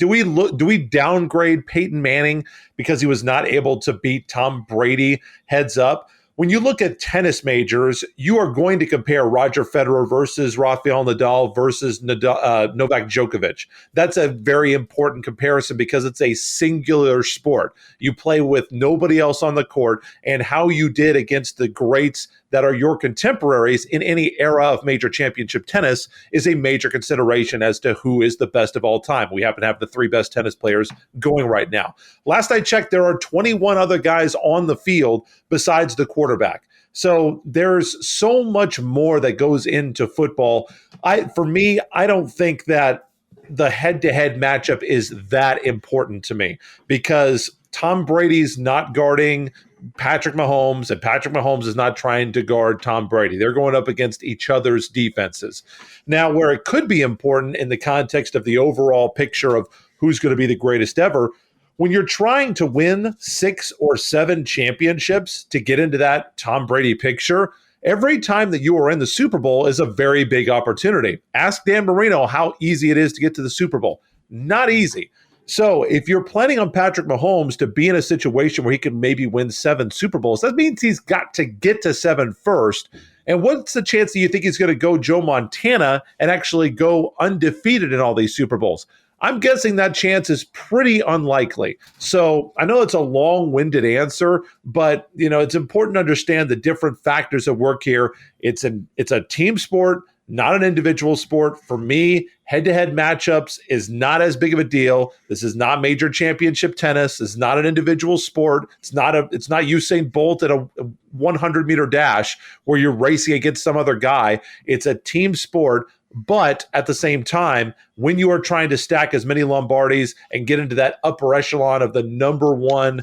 we downgrade Peyton Manning because he was not able to beat Tom Brady heads up? When you look at tennis majors, you are going to compare Roger Federer versus Rafael Nadal versus Novak Djokovic. That's a very important comparison because it's a singular sport. You play with nobody else on the court, and how you did against the greats that are your contemporaries in any era of major championship tennis is a major consideration as to who is the best of all time. We happen to have the three best tennis players going right now. Last I checked, there are 21 other guys on the field besides the quarterback. So there's so much more that goes into football. For me, I don't think that the head-to-head matchup is that important to me, because Tom Brady's not guarding Patrick Mahomes, and Patrick Mahomes is not trying to guard Tom Brady. They're going up against each other's defenses. Now, where it could be important in the context of the overall picture of who's going to be the greatest ever, when you're trying to win 6 or 7 championships to get into that Tom Brady picture, every time that you are in the Super Bowl is a very big opportunity. Ask Dan Marino how easy it is to get to the Super Bowl. Not easy. So if you're planning on Patrick Mahomes to be in a situation where he can maybe win 7 Super Bowls, that means he's got to get to 7 first. And what's the chance that you think he's going to go Joe Montana and actually go undefeated in all these Super Bowls? I'm guessing that chance is pretty unlikely. So I know it's a long-winded answer, but it's important to understand the different factors at work here. It's a team sport, not an individual sport. For me, head-to-head matchups is not as big of a deal. This is not major championship tennis. This is not an individual sport. It's not Usain Bolt at a 100-meter dash where you're racing against some other guy. It's a team sport. But at the same time, when you are trying to stack as many Lombardis and get into that upper echelon of the number one,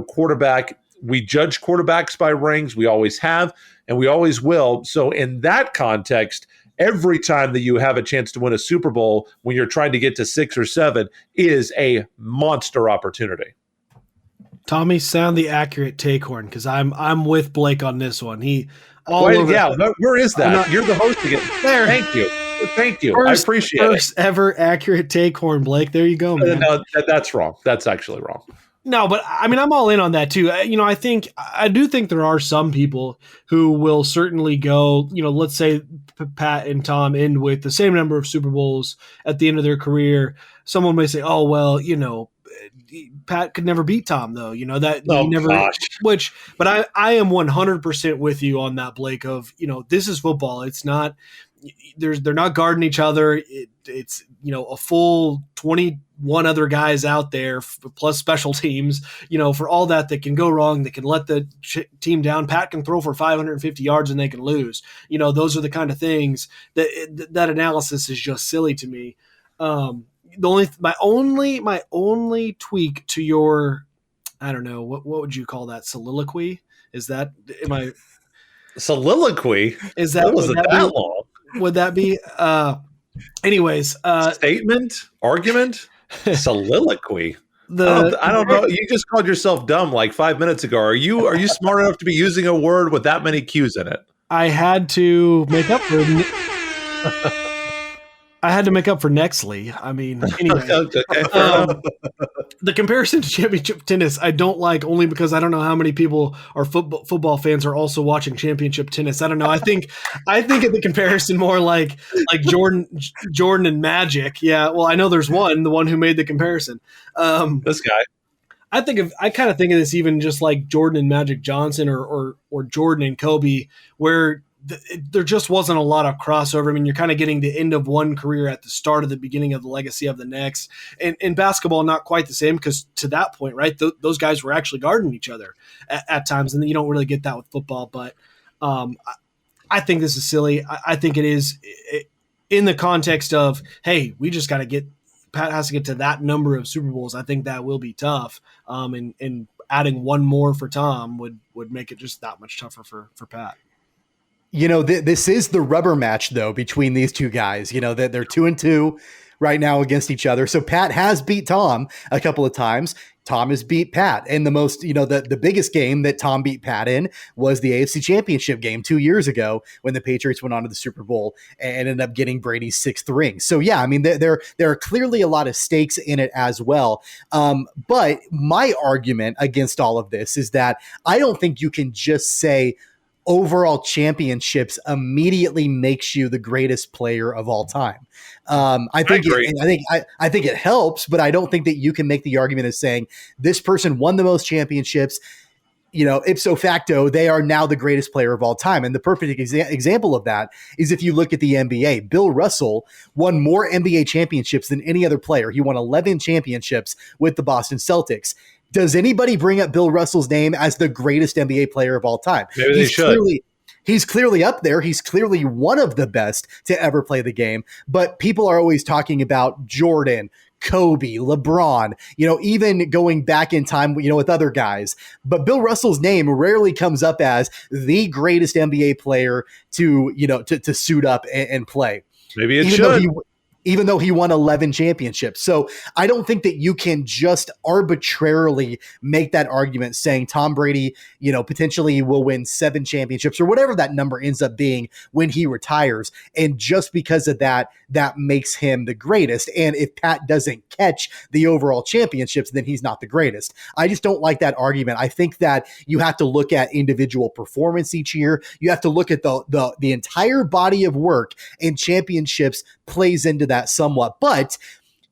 quarterback, we judge quarterbacks by rings. We always have, and we always will. So in that context, every time that you have a chance to win a Super Bowl when you're trying to get to 6 or 7 is a monster opportunity. Tommy, sound the accurate take horn, because I'm with Blake on this one. Where is that? You're the host again. There. Thank you. I appreciate it. First ever accurate take horn, Blake. There you go, man. No, that's wrong. That's actually wrong. No, but I mean, I'm all in on that too. I do think there are some people who will certainly go, let's say Pat and Tom end with the same number of Super Bowls at the end of their career. Someone may say, oh, well, Pat could never beat Tom, though. That Oh, he never. gosh. But I am 100% with you on that, Blake. Of this is football. It's not. They're not guarding each other. It's a full 21 other guys out there plus special teams. For all that can go wrong, that can let the team down. Pat can throw for 550 yards and they can lose. Those are the kind of things that analysis is just silly to me. My only tweak to your, I don't know, what would you call that, soliloquy? Is that Soliloquy? Is that what was it that long? Would that be anyways statement, argument, soliloquy? I don't know. You just called yourself dumb like 5 minutes ago. Are you smart enough to be using a word with that many Q's in it? I had to make up for Nexley. I mean, anyway. The comparison to championship tennis, I don't like, only because I don't know how many people are football fans are also watching championship tennis. I don't know. I think of the comparison more like Jordan and Magic. Yeah. Well, I know there's the one who made the comparison. This guy. I kind of think of this even just like Jordan and Magic Johnson or Jordan and Kobe, where there just wasn't a lot of crossover. I mean, you're kind of getting the end of one career at the start of the beginning of the legacy of the next. And in basketball, not quite the same, because to that point, right, those guys were actually guarding each other at times, and you don't really get that with football. But I think this is silly. I think it is in the context of, hey, we just got to get – Pat has to get to that number of Super Bowls. I think that will be tough. And adding one more for Tom would make it just that much tougher for Pat. This is the rubber match, though, between these two guys. That they're 2-2 right now against each other. So Pat has beat Tom a couple of times. Tom has beat Pat. And the most, the biggest game that Tom beat Pat in was the AFC Championship game 2 years ago when the Patriots went on to the Super Bowl and ended up getting Brady's 6th ring. So, yeah, I mean, there are clearly a lot of stakes in it as well. But my argument against all of this is that I don't think you can just say overall championships immediately makes you the greatest player of all time. I think it helps, but I don't think that you can make the argument of saying this person won the most championships. Ipso facto, they are now the greatest player of all time. And the perfect example of that is if you look at the NBA. Bill Russell won more NBA championships than any other player. He won 11 championships with the Boston Celtics. Does anybody bring up Bill Russell's name as the greatest NBA player of all time? Maybe they should. He's clearly up there. He's clearly one of the best to ever play the game. But people are always talking about Jordan, Kobe, LeBron, even going back in time, with other guys. But Bill Russell's name rarely comes up as the greatest NBA player to suit up and play. Maybe it should. Even though he won 11 championships. So I don't think that you can just arbitrarily make that argument saying Tom Brady, potentially will win 7 championships or whatever that number ends up being when he retires. And just because of that makes him the greatest. And if Pat doesn't catch the overall championships, then he's not the greatest. I just don't like that argument. I think that you have to look at individual performance each year. You have to look at the entire body of work, and championships plays into that somewhat. But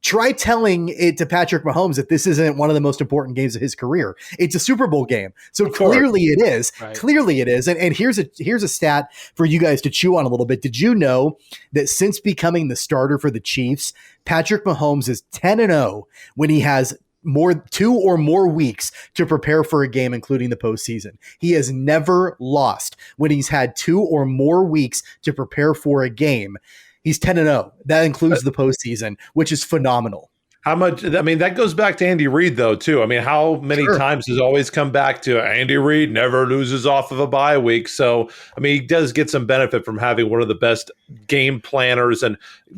try telling it to Patrick Mahomes that this isn't one of the most important games of his career. It's a Super Bowl game. So clearly it is. Right. Clearly it is. And here's a stat for you guys to chew on a little bit. Did you know that since becoming the starter for the Chiefs, Patrick Mahomes is 10-0 when he has 2 or more weeks to prepare for a game, including the postseason? He has never lost when he's had 2 or more weeks to prepare for a game. He's 10-0. That includes the postseason, which is phenomenal. How much? I mean, that goes back to Andy Reid, though, too. I mean, how many times has always come back to Andy Reid never loses off of a bye week. So, I mean, he does get some benefit from having one of the best game planners and,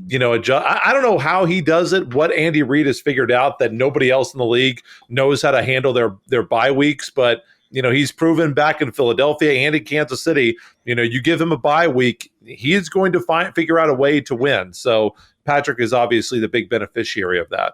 I don't know how he does it, what Andy Reid has figured out that nobody else in the league knows how to handle their bye weeks. But, he's proven back in Philadelphia and in Kansas City, you give him a bye week, he is going to figure out a way to win. So Patrick is obviously the big beneficiary of that.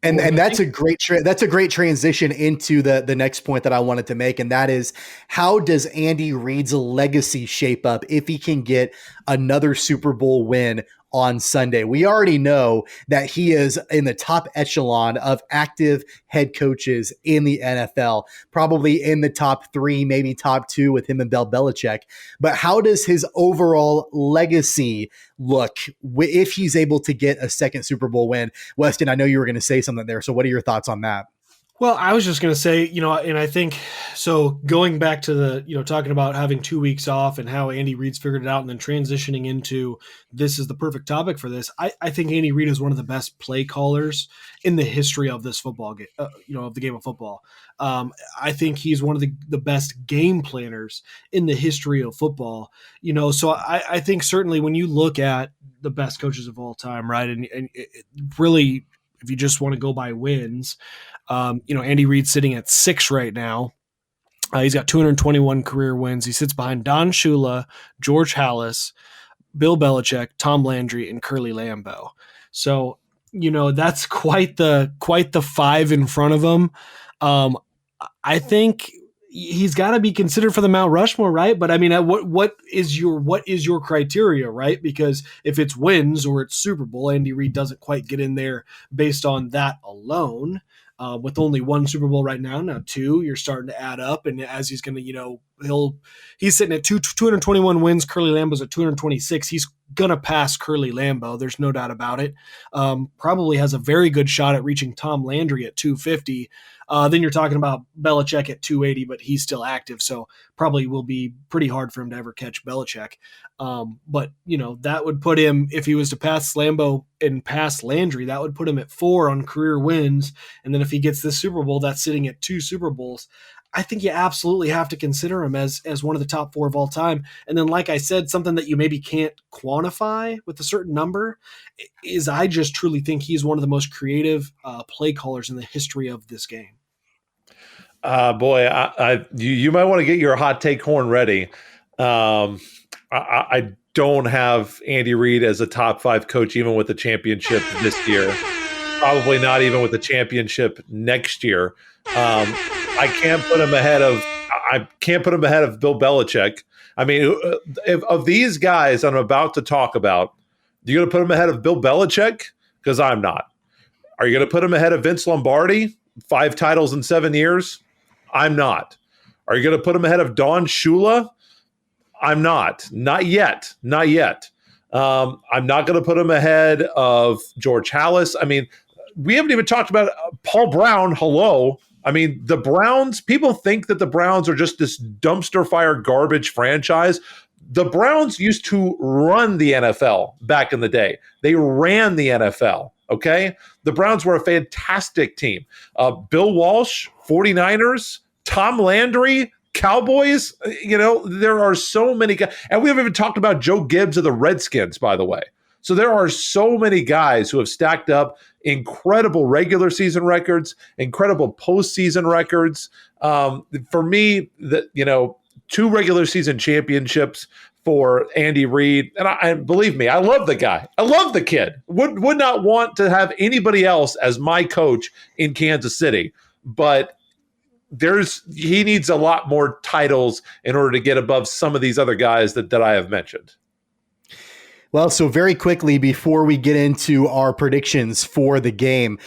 And that's a great transition into the next point that I wanted to make, and that is, how does Andy Reid's legacy shape up if he can get another Super Bowl win on Sunday. We already know that he is in the top echelon of active head coaches in the NFL, probably in the top 3, maybe top 2 with him and Bill Belichick. But how does his overall legacy look if he's able to get a second Super Bowl win? Weston, I know you were going to say something there. So what are your thoughts on that? Well, I was just going to say, and I think, so going back to the, talking about having 2 weeks off and how Andy Reid's figured it out and then transitioning into this is the perfect topic for this. I think Andy Reid is one of the best play callers in the history of this football game, of the game of football. I think he's one of the best game planners in the history of football, so I think certainly when you look at the best coaches of all time, right. And it really, if you just want to go by wins, Andy Reid's sitting at 6 right now. He's got 221 career wins. He sits behind Don Shula, George Halas, Bill Belichick, Tom Landry, and Curly Lambeau. So, that's quite the 5 in front of him. I think he's got to be considered for the Mount Rushmore, right? But I mean, what is your criteria, right? Because if it's wins or it's Super Bowl, Andy Reid doesn't quite get in there based on that alone. With only 1 Super Bowl right now 2, you're starting to add up. And as he's going to, he's sitting at 221 wins. Curly Lambeau's at 226. He's going to pass Curly Lambeau. There's no doubt about it. Probably has a very good shot at reaching Tom Landry at 250. Then you're talking about Belichick at 280, but he's still active. So probably will be pretty hard for him to ever catch Belichick. But that would put him, if he was to pass Lambeau and pass Landry, that would put him at 4 on career wins. And then if he gets this Super Bowl, that's sitting at 2 Super Bowls. I think you absolutely have to consider him as one of the top 4 of all time. And then, like I said, something that you maybe can't quantify with a certain number is I just truly think he's one of the most creative play callers in the history of this game. Boy, you might want to get your hot take horn ready. I don't have Andy Reid as a top 5 coach, even with the championship this year. Probably not even with the championship next year. I can't put him ahead of Bill Belichick. I mean, if of these guys I'm about to talk about, you're going to put him ahead of Bill Belichick? Because I'm not. Are you going to put him ahead of Vince Lombardi? 5 titles in 7 years? I'm not. Are you going to put him ahead of Don Shula? I'm not. Not yet. Not yet. I'm not going to put him ahead of George Halas. I mean, we haven't even talked about Paul Brown. Hello. I mean, the Browns, people think that the Browns are just this dumpster fire garbage franchise. The Browns used to run the NFL back in the day. They ran the NFL, okay? The Browns were a fantastic team. Bill Walsh, 49ers, Tom Landry, Cowboys. There are so many guys. And we haven't even talked about Joe Gibbs of the Redskins, by the way. So there are so many guys who have stacked up incredible regular season records, incredible postseason records. For me, 2 regular season championships for Andy Reid. And believe me, I love the guy. I love the kid. Would not want to have anybody else as my coach in Kansas City. But he needs a lot more titles in order to get above some of these other guys that I have mentioned. Well, so very quickly before we get into our predictions for the game,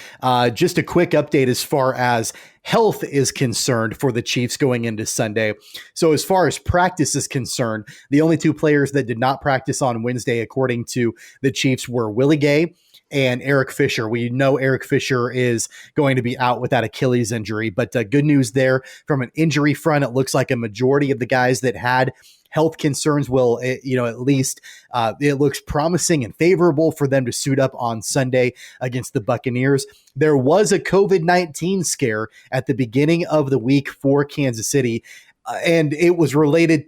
just a quick update as far as health is concerned for the Chiefs going into Sunday. So as far as practice is concerned, the only 2 players that did not practice on Wednesday, according to the Chiefs, were Willie Gay and Eric Fisher. We know Eric Fisher is going to be out with that Achilles injury, but good news there from an injury front. It looks like a majority of the guys that had health concerns will, at least it looks promising and favorable for them to suit up on Sunday against the Buccaneers. There was a COVID-19 scare at the beginning of the week for Kansas City, and it was related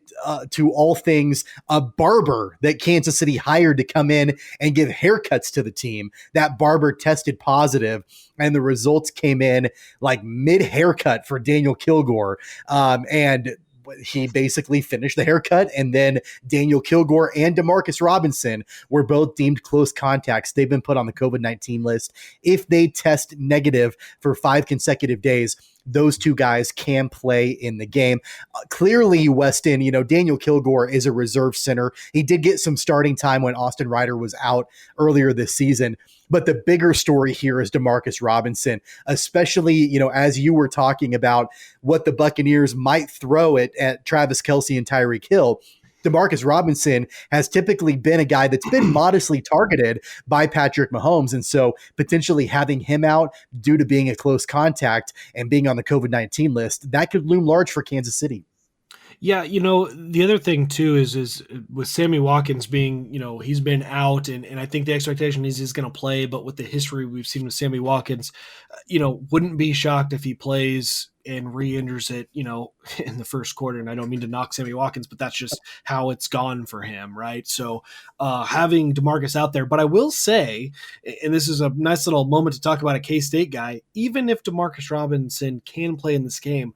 to all things a barber that Kansas City hired to come in and give haircuts to the team. That barber tested positive, and the results came in like mid-haircut for Daniel Kilgore. And he basically finished the haircut, and then Daniel Kilgore and Demarcus Robinson were both deemed close contacts. They've been put on the COVID-19 list. If they test negative for 5 consecutive days, those two guys can play in the game. Clearly, Weston, Daniel Kilgore is a reserve center. He did get some starting time when Austin Ryder was out earlier this season. But the bigger story here is DeMarcus Robinson, especially, as you were talking about what the Buccaneers might throw at Travis Kelce and Tyreek Hill. DeMarcus Robinson has typically been a guy that's been modestly targeted by Patrick Mahomes. And so potentially having him out due to being a close contact and being on the COVID-19 list, that could loom large for Kansas City. Yeah, the other thing too is with Sammy Watkins being, he's been out and I think the expectation is he's going to play, but with the history we've seen with Sammy Watkins, wouldn't be shocked if he plays and re-injures it, in the first quarter. And I don't mean to knock Sammy Watkins, but that's just how it's gone for him, right? So having DeMarcus out there, but I will say, and this is a nice little moment to talk about a K-State guy, even if DeMarcus Robinson can play in this game,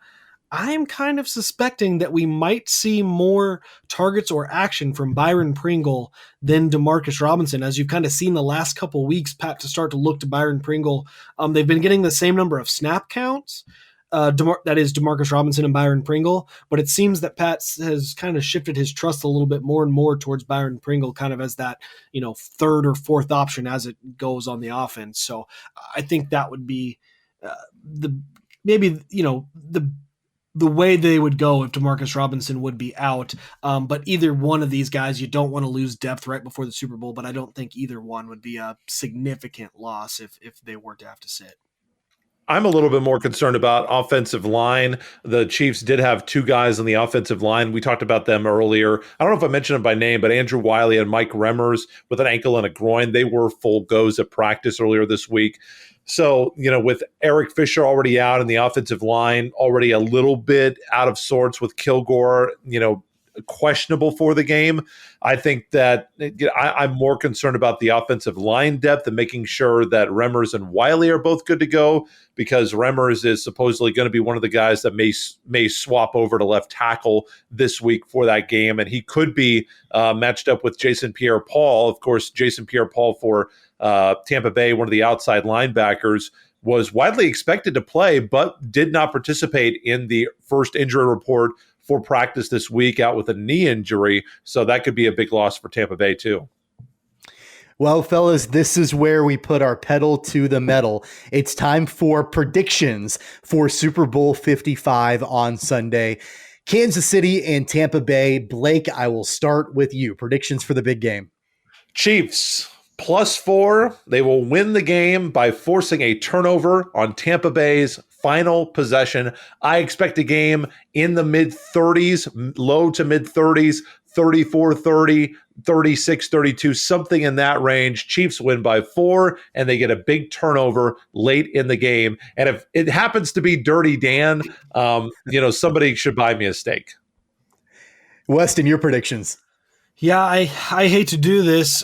I'm kind of suspecting that we might see more targets or action from Byron Pringle than DeMarcus Robinson. As you've kind of seen the last couple of weeks, Pat, to start to look to Byron Pringle, they've been getting the same number of snap counts. That is DeMarcus Robinson and Byron Pringle, but it seems that Pat has kind of shifted his trust a little bit more and more towards Byron Pringle, kind of as that, third or fourth option as it goes on the offense. So I think that would be the way they would go if DeMarcus Robinson would be out. But either one of these guys, you don't want to lose depth right before the Super Bowl, but I don't think either one would be a significant loss if they were to have to sit. I'm a little bit more concerned about offensive line. The Chiefs did have two guys on the offensive line. We talked about them earlier. I don't know if I mentioned them by name, but Andrew Wiley and Mike Remmers with an ankle and a groin, they were full goes at practice earlier this week. So, with Eric Fisher already out and the offensive line already a little bit out of sorts with Kilgore, questionable for the game, I think that I'm more concerned about the offensive line depth and making sure that Remmers and Wiley are both good to go, because Remmers is supposedly going to be one of the guys that may swap over to left tackle this week for that game. And he could be matched up with Jason Pierre-Paul. Of course, Jason Pierre-Paul for Tampa Bay, one of the outside linebackers, was widely expected to play, but did not participate in the first injury report for practice this week, out with a knee injury. So that could be a big loss for Tampa Bay too. Well, fellas, this is where we put our pedal to the metal. It's time for predictions for Super Bowl 55 on Sunday. Kansas City and Tampa Bay. Blake, I will start with you. Predictions for the big game. Chiefs +4. They will win the game by forcing a turnover on Tampa Bay's final possession. I expect a game in the mid-30s, low to mid-30s, 34-30, 36-32, something in that range. Chiefs win by 4, and they get a big turnover late in the game. And if it happens to be Dirty Dan, somebody should buy me a steak. Weston, your predictions. Yeah, I hate to do this.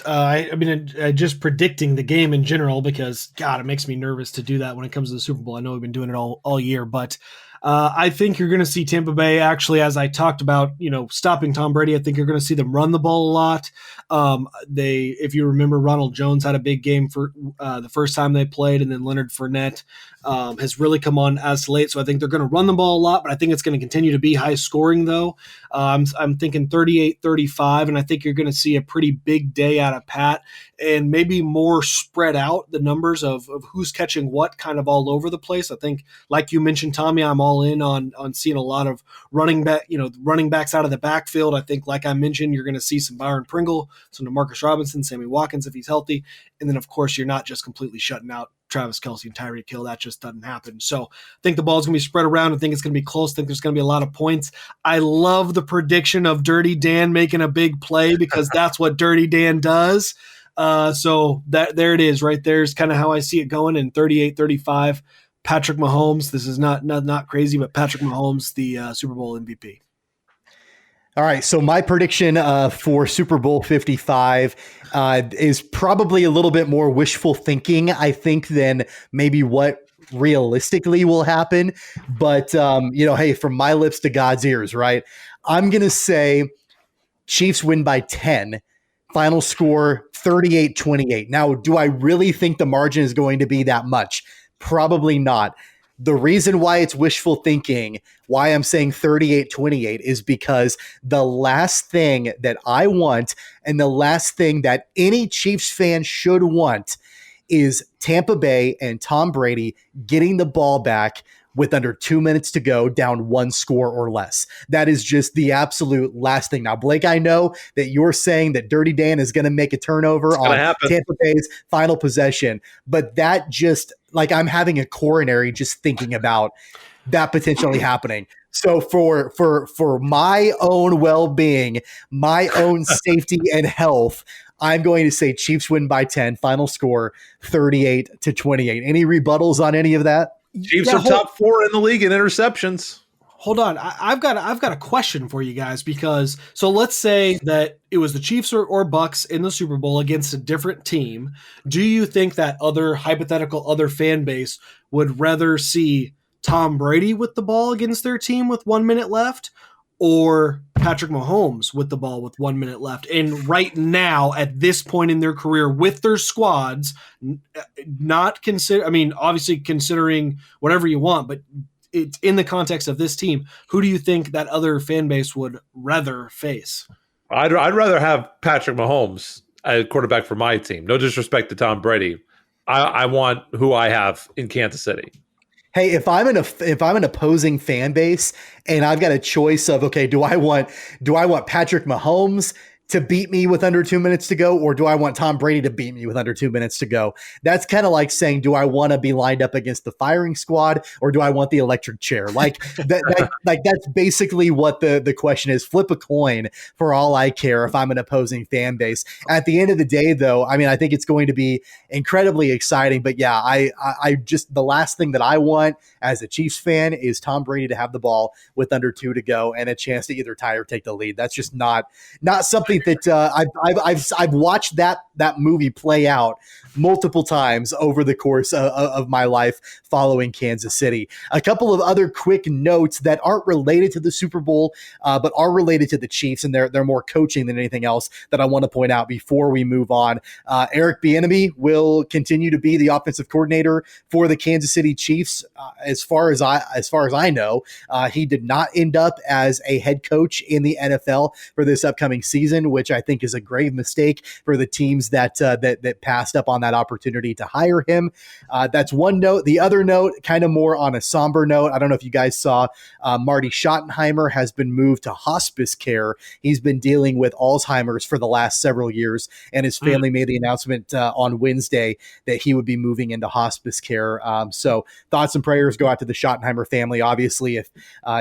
Just predicting the game in general, because, God, it makes me nervous to do that when it comes to the Super Bowl. I know we've been doing it all year, but I think you're going to see Tampa Bay, actually, as I talked about, stopping Tom Brady. I think you're going to see them run the ball a lot. If you remember, Ronald Jones had a big game for the first time they played, and then Leonard Fournette has really come on as late. So I think they're going to run the ball a lot, but I think it's going to continue to be high scoring though. I'm thinking 38-35, and I think you're going to see a pretty big day out of Pat, and maybe more spread out the numbers of who's catching what kind of all over the place. I think, like you mentioned, Tommy, I'm all in on seeing a lot of running backs out of the backfield. I think, like I mentioned, you're going to see some Byron Pringle, some DeMarcus Robinson, Sammy Watkins if he's healthy. And then, of course, you're not just completely shutting out Travis Kelce and Tyreek Hill. That just doesn't happen. So I think the ball's going to be spread around. I think it's going to be close. I think there's going to be a lot of points. I love the prediction of Dirty Dan making a big play, because that's what Dirty Dan does. So there it is right there is kind of how I see it going. In 38-35, Patrick Mahomes. This is not crazy, but Patrick Mahomes, the Super Bowl MVP. All right, so my prediction for Super Bowl 55 is probably a little bit more wishful thinking, I think, than maybe what realistically will happen. But, hey, from my lips to God's ears, right? I'm going to say Chiefs win by 10. Final score 38-28. Now, do I really think the margin is going to be that much? Probably not. The reason why it's wishful thinking, why I'm saying 38-28, is because the last thing that I want and the last thing that any Chiefs fan should want is Tampa Bay and Tom Brady getting the ball back with under 2 minutes to go, down 1 score or less. That is just the absolute last thing. Now, Blake, I know that you're saying that Dirty Dan is going to make a turnover on Tampa Bay's final possession, but that just, like, I'm having a coronary just thinking about that potentially happening. So for my own well-being, my own safety and health, I'm going to say Chiefs win by 10, final score 38-28. Any rebuttals on any of that? Chiefs are top 4 in the league in interceptions. Hold on. I've got a question for you guys, because so let's say that it was the Chiefs or Bucs in the Super Bowl against a different team. Do you think that hypothetical other fan base would rather see Tom Brady with the ball against their team with 1 minute left, or Patrick Mahomes with the ball with 1 minute left? And right now, at this point in their career with their squads, obviously considering whatever you want, but it's in the context of this team, who do you think that other fan base would rather face? I'd rather have Patrick Mahomes as quarterback for my team. No disrespect to Tom Brady. I want who I have in Kansas City. Hey, if I'm an opposing fan base and I've got a choice of, okay, do I want Patrick Mahomes to beat me with under 2 minutes to go, or do I want Tom Brady to beat me with under 2 minutes to go? That's kind of like saying, do I want to be lined up against the firing squad, or do I want the electric chair? Like that's basically what the question is. Flip a coin for all I care if I'm an opposing fan base. At the end of the day, though, I mean, I think it's going to be incredibly exciting. But yeah, I just, the last thing that I want as a Chiefs fan is Tom Brady to have the ball with under 2 to go and a chance to either tie or take the lead. That's just not something that I've watched that movie play out multiple times over the course of my life following Kansas City. A couple of other quick notes that aren't related to the Super Bowl, but are related to the Chiefs, and they're more coaching than anything else that I want to point out before we move on. Eric Bieniemy will continue to be the offensive coordinator for the Kansas City Chiefs. As far as I know, he did not end up as a head coach in the NFL for this upcoming season, which I think is a grave mistake for the teams that passed up on that opportunity to hire him. That's one note. The other note, kind of more on a somber note, I don't know if you guys saw, Marty Schottenheimer has been moved to hospice care. He's been dealing with Alzheimer's for the last several years, and his family made the announcement on Wednesday that he would be moving into hospice care. So thoughts and prayers go out to the Schottenheimer family. Obviously, if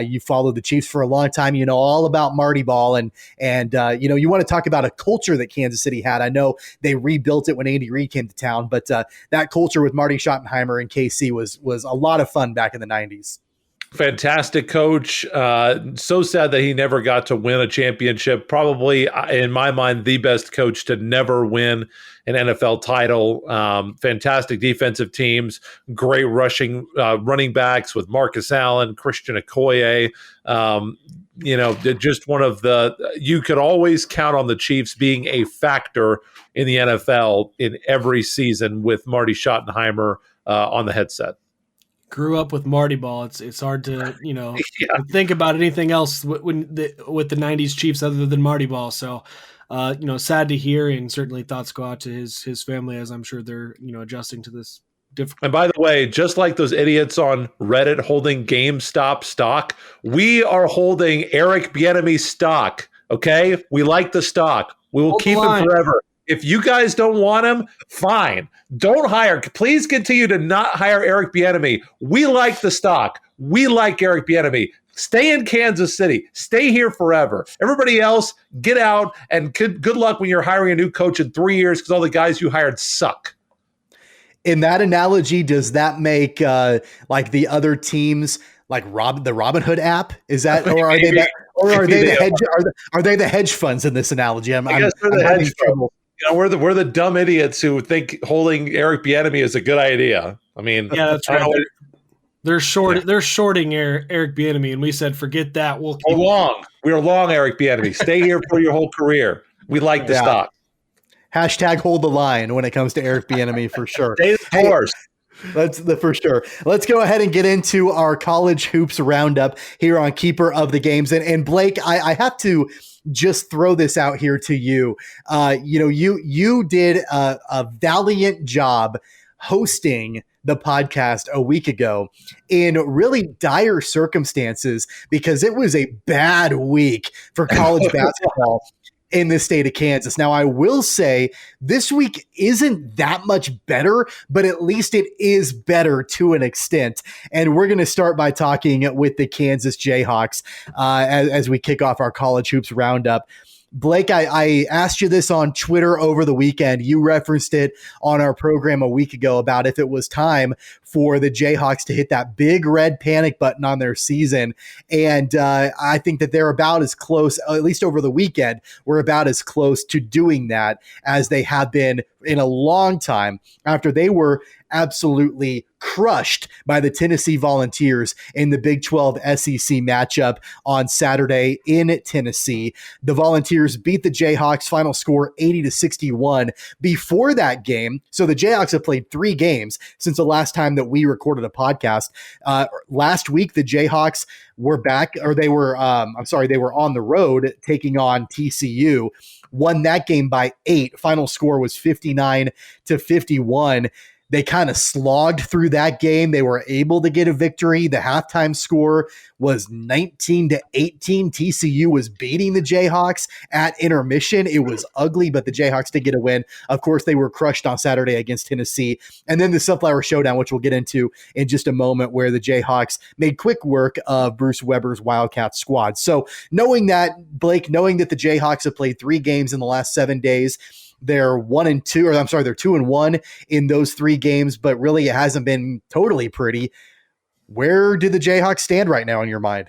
you followed the Chiefs for a long time, you know all about Marty Ball, and you want to talk about a culture that Kansas City had. I know they rebuilt it when Andy Reid came to town, but that culture with Marty Schottenheimer and KC was a lot of fun back in the 90s. Fantastic coach. So sad that he never got to win a championship. Probably, in my mind, the best coach to never win an NFL title. Fantastic defensive teams, great running backs with Marcus Allen, Christian Okoye. Just one of you could always count on the Chiefs being a factor in the NFL in every season with Marty Schottenheimer on the headset. Grew up with Marty Ball. It's hard to to think about anything else with the 90s Chiefs other than Marty Ball. So sad to hear, and certainly thoughts go out to his family, as I'm sure they're adjusting to this. And by the way, just like those idiots on Reddit holding GameStop stock, we are holding Eric Bieniemy stock. Okay, we like the stock. We will keep him forever. If you guys don't want him, fine. Don't hire. Please continue to not hire Eric Bieniemy. We like the stock. We like Eric Bieniemy. Stay in Kansas City. Stay here forever. Everybody else, get out, and good luck when you're hiring a new coach in 3 years, because all the guys you hired suck. In that analogy, does that make like the other teams like the Robin Hood app? Is that, or are they that, or are they the hedge? Are they the hedge funds in this analogy? I guess they're the hedge funds. We're the dumb idiots who think holding Eric Bieniemy is a good idea. I mean, yeah, that's right. They're shorting Eric Bieniemy, and we said forget that. We're long Eric Bieniemy. Stay here for your whole career. We like the stock. Hashtag hold the line when it comes to Eric Bieniemy for sure. Stay the course. That's the for sure. Let's go ahead and get into our college hoops roundup here on Keeper of the Games. And Blake, I have to just throw this out here to you. You did a valiant job hosting the podcast a week ago in really dire circumstances because it was a bad week for college basketball in the state of Kansas. Now, I will say this week isn't that much better, but at least it is better to an extent. And we're going to start by talking with the Kansas Jayhawks as we kick off our college hoops roundup. Blake, I asked you this on Twitter over the weekend. You referenced it on our program a week ago about if it was time for the Jayhawks to hit that big red panic button on their season. And I think that they're about as close, at least over the weekend, we're about as close to doing that as they have been in a long time after they were absolutely crushed by the Tennessee Volunteers in the Big 12 SEC matchup on Saturday in Tennessee. The Volunteers beat the Jayhawks, final score 80-61. Before that game, so the Jayhawks have played 3 games since the last time that we recorded a podcast. Last week, the Jayhawks were back, or they were on the road taking on TCU, won that game by 8. Final score was 59-51. They kind of slogged through that game. They were able to get a victory. The halftime score was 19-18. TCU was beating the Jayhawks at intermission. It was ugly, but the Jayhawks did get a win. Of course, they were crushed on Saturday against Tennessee. And then the Sunflower Showdown, which we'll get into in just a moment, where the Jayhawks made quick work of Bruce Weber's Wildcats squad. So knowing that, Blake, knowing that the Jayhawks have played 3 games in the last 7 days, they're 1-2, they're 2-1 in those 3 games, but really it hasn't been totally pretty. Where do the Jayhawks stand right now in your mind?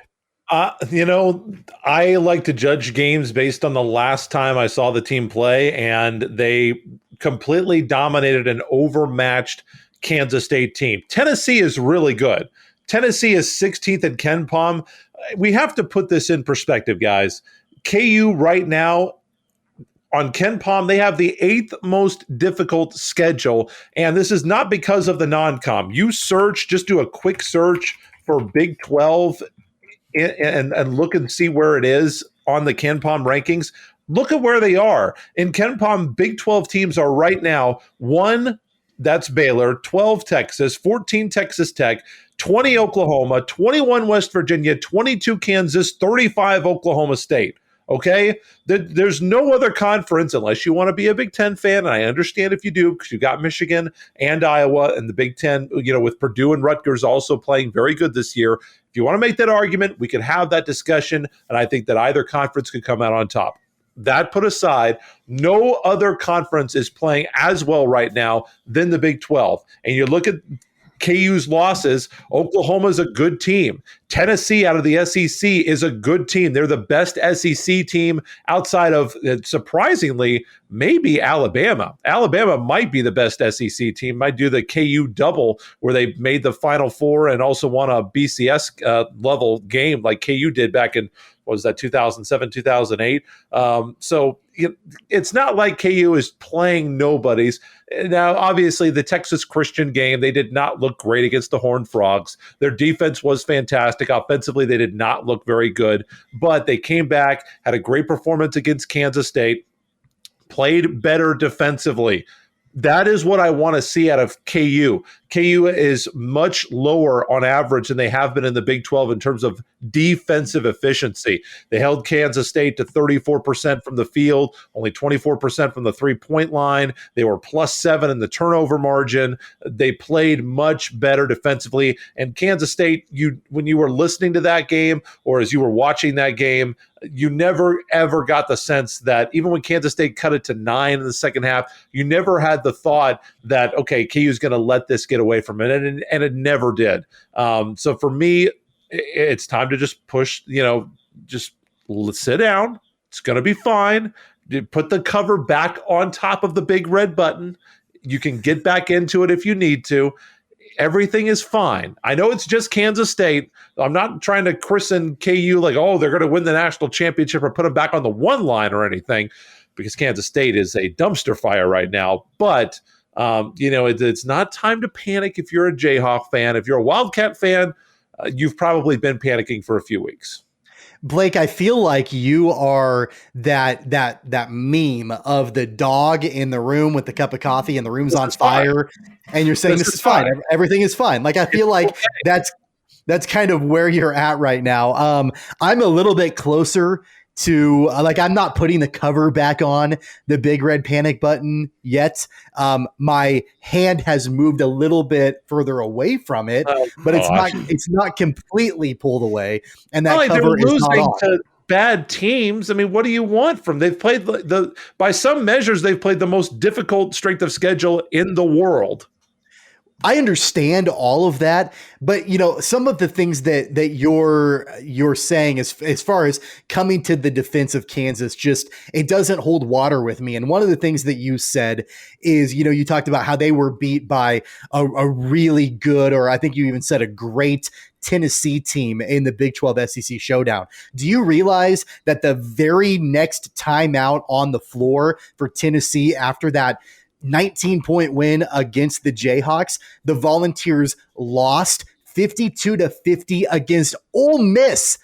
I like to judge games based on the last time I saw the team play, and they completely dominated an overmatched Kansas State team. Tennessee is really good. Tennessee is 16th in KenPom. We have to put this in perspective, guys. KU right now, on KenPom, they have the 8th most difficult schedule, and this is not because of the non-com. You just do a quick search for Big 12 and look and see where it is on the KenPom rankings. Look at where they are. In KenPom, Big 12 teams are right now 1, that's Baylor, 12 Texas, 14 Texas Tech, 20 Oklahoma, 21 West Virginia, 22 Kansas, 35 Oklahoma State. Okay, there's no other conference unless you want to be a Big Ten fan. And I understand if you do, because you got Michigan and Iowa and the Big Ten, with Purdue and Rutgers also playing very good this year. If you want to make that argument, we could have that discussion. And I think that either conference could come out on top. That put aside, no other conference is playing as well right now than the Big 12. And you look at KU's losses, Oklahoma's a good team. Tennessee out of the SEC is a good team. They're the best SEC team outside of, surprisingly, maybe Alabama. Alabama might be the best SEC team. Might do the KU double where they made the Final Four and also won a BCS level game like KU did back in, 2007, 2008. So it's not like KU is playing nobodies. Now, obviously, the Texas Christian game, they did not look great against the Horned Frogs. Their defense was fantastic. Offensively, they did not look very good, but they came back, had a great performance against Kansas State, played better defensively. That is what I want to see out of KU. KU is much lower on average than they have been in the Big 12 in terms of defensive efficiency. They held Kansas State to 34% from the field, only 24% from the three-point line. They were +7 in the turnover margin. They played much better defensively. And Kansas State, when you were listening to that game or as you were watching that game, you never, ever got the sense that even when Kansas State cut it to 9 in the second half, you never had the thought that, okay, KU is going to let this get away from it. And it never did. So for me, it's time to just push, just sit down. It's going to be fine. Put the cover back on top of the big red button. You can get back into it if you need to. Everything is fine. I know it's just Kansas State. I'm not trying to christen KU like, oh, they're going to win the national championship or put them back on the one line or anything, because Kansas State is a dumpster fire right now. But It's not time to panic if you're a Jayhawk fan. If you're a Wildcat fan, you've probably been panicking for a few weeks. Blake, I feel like you are that meme of the dog in the room with the cup of coffee and the room's on fire, and you're saying this is fine. Everything is fine. Like, I feel like that's kind of where you're at right now. I'm a little bit closer to like, I'm not putting the cover back on the big red panic button yet. My hand has moved a little bit further away from it, but it's not completely pulled away. And that cover is not on. To bad teams. I mean, what do you want from? They've played by some measures, they've played the most difficult strength of schedule in the world. I understand all of that, but some of the things that you're saying as far as coming to the defense of Kansas, just it doesn't hold water with me. And one of the things that you said is, you talked about how they were beat by a really good, or I think you even said a great Tennessee team in the Big 12 SEC showdown. Do you realize that the very next timeout on the floor for Tennessee after that 19-point win against the Jayhawks, the Volunteers lost 52-50 against Ole Miss.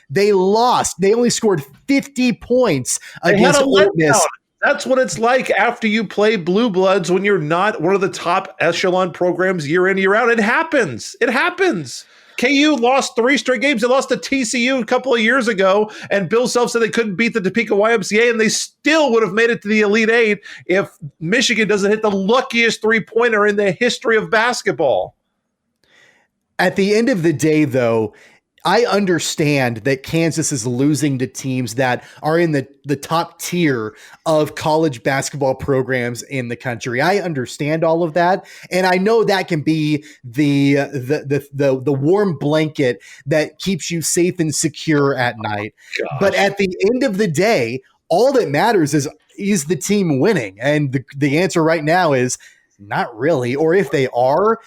They lost. They only scored 50 points against Ole Miss. That's what it's like after you play Blue Bloods when you're not one of the top echelon programs year in, year out. It happens. KU lost 3 straight games. They lost to TCU a couple of years ago, and Bill Self said they couldn't beat the Topeka YMCA, and they still would have made it to the Elite Eight if Michigan doesn't hit the luckiest three-pointer in the history of basketball. At the end of the day, though, I understand that Kansas is losing to teams that are in the top tier of college basketball programs in the country. I understand all of that. And I know that can be the warm blanket that keeps you safe and secure at night. Gosh. But at the end of the day, all that matters is the team winning? And the answer right now is not really. Or if they are,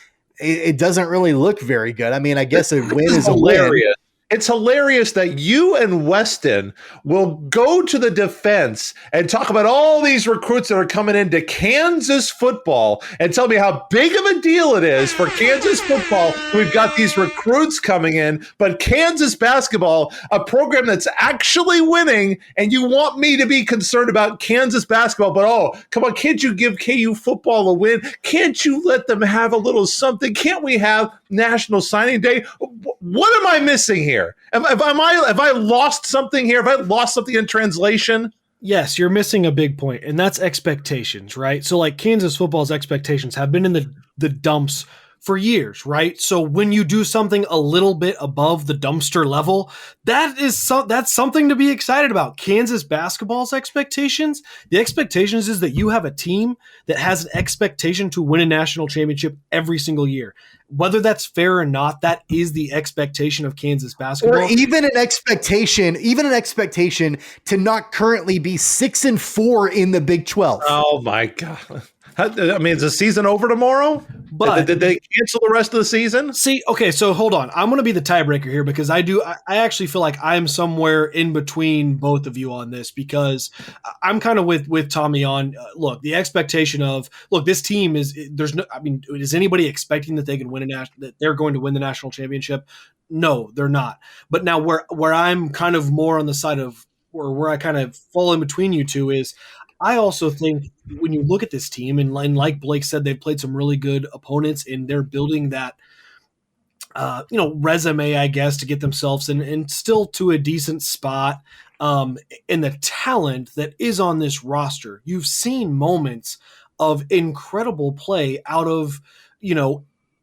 it doesn't really look very good. I mean, I guess a win is a win. It's hilarious that you and Weston will go to the defense and talk about all these recruits that are coming into Kansas football and tell me how big of a deal it is for Kansas football. We've got these recruits coming in, but Kansas basketball, a program that's actually winning, and you want me to be concerned about Kansas basketball, but come on, can't you give KU football a win? Can't you let them have a little something? Can't we have National Signing Day? What am I missing here? Have I lost something here? Have I lost something in translation? Yes, you're missing a big point, and that's expectations, right? So like Kansas football's expectations have been in the dumps for years, right? So when you do something a little bit above the dumpster level, that's something to be excited about. Kansas basketball's expectations, the expectations is that you have a team that has an expectation to win a national championship every single year. Whether that's fair or not, that is the expectation of Kansas basketball. Or even an expectation to not currently be 6-4 in the Big 12. Oh my God. I mean, is the season over tomorrow? But did they cancel the rest of the season? See, okay, so hold on. I'm going to be the tiebreaker here because I actually feel like I'm somewhere in between both of you on this because I'm kind of with Tommy on, look, the expectation of, this team is anybody expecting that they can win that they're going to win the national championship? No, they're not. But now where I'm kind of more on the side of, or where I kind of fall in between you two is, I also think when you look at this team, and like Blake said, they've played some really good opponents, and they're building that, resume, I guess, to get themselves in still to a decent spot. And the talent that is on this roster, you've seen moments of incredible play out of,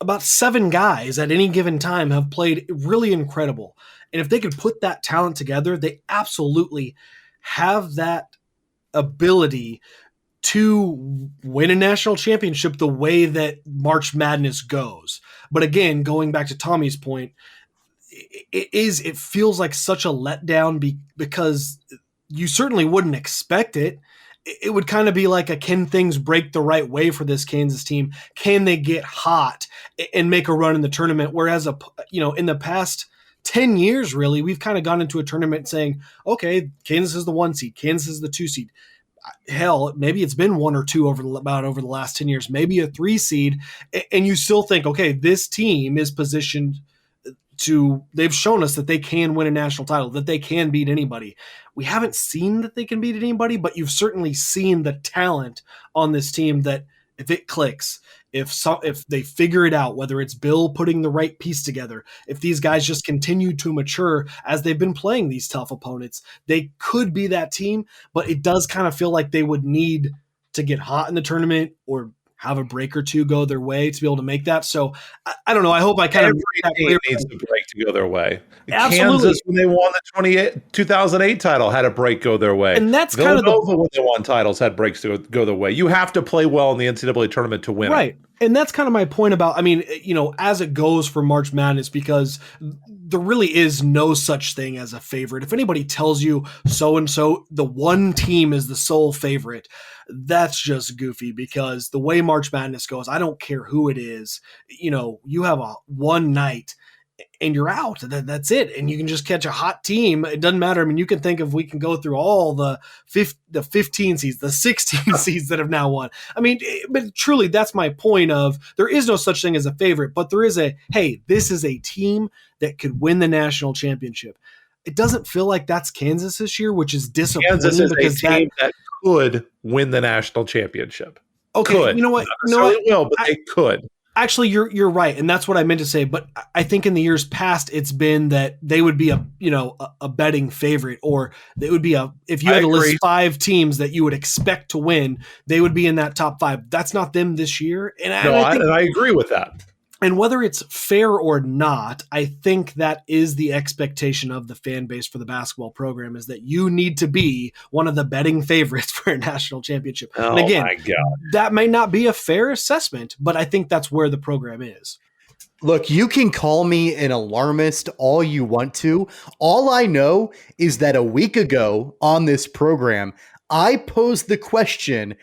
about 7 guys at any given time have played really incredible. And if they could put that talent together, they absolutely have that ability to win a national championship the way that March Madness goes. But again, going back to Tommy's point, it feels like such a letdown because you certainly wouldn't expect it. It would kind of be like can things break the right way for this Kansas team? Can they get hot and make a run in the tournament? Whereas in the past 10 years, really, we've kind of gone into a tournament saying, okay, Kansas is the 1 seed, Kansas is the 2 seed. hell, maybe it's been 1 or 2 over the last 10 years, maybe a 3 seed, and you still think, okay, this team is positioned they've shown us that they can win a national title, that they can beat anybody. We haven't seen that they can beat anybody, but you've certainly seen the talent on this team that if it clicks, if they figure it out, whether it's Bill putting the right piece together, if these guys just continue to mature as they've been playing these tough opponents, they could be that team, but it does kind of feel like they would need to get hot in the tournament or have a break or two go their way to be able to make that. So I don't know. I hope I kind Every team needs a break to go their way. Absolutely. Kansas, when they won the 2008 title, had a break go their way. And that's Villanova, kind of when they won titles, had breaks to go their way. You have to play well in the NCAA tournament to win. Right. And that's kind of my point about, as it goes for March Madness, because there really is no such thing as a favorite. If anybody tells you so-and-so, the one team is the sole favorite, that's just goofy, because the way March Madness goes, I don't care who it is, you have one night and you're out. That's it. And you can just catch a hot team. It doesn't matter. You can think we can go through all the 15 seeds, the 16 seeds that have now won. But truly, that's my point of there is no such thing as a favorite, but there is hey, this is a team that could win the national championship. It doesn't feel like that's Kansas this year, which is disappointing. Kansas is a team that could win the national championship. Okay, could. You know what? They could. Actually, you're right, and that's what I meant to say. But I think in the years past, it's been that they would be a betting favorite, or they would be if you had to list 5 teams that you would expect to win, they would be in that top 5. That's not them this year, and I agree with that. And whether it's fair or not, I think that is the expectation of the fan base for the basketball program, is that you need to be one of the betting favorites for a national championship. Oh, and again, my God. That may not be a fair assessment, but I think that's where the program is. Look, you can call me an alarmist all you want to. All I know is that a week ago on this program, I posed the question,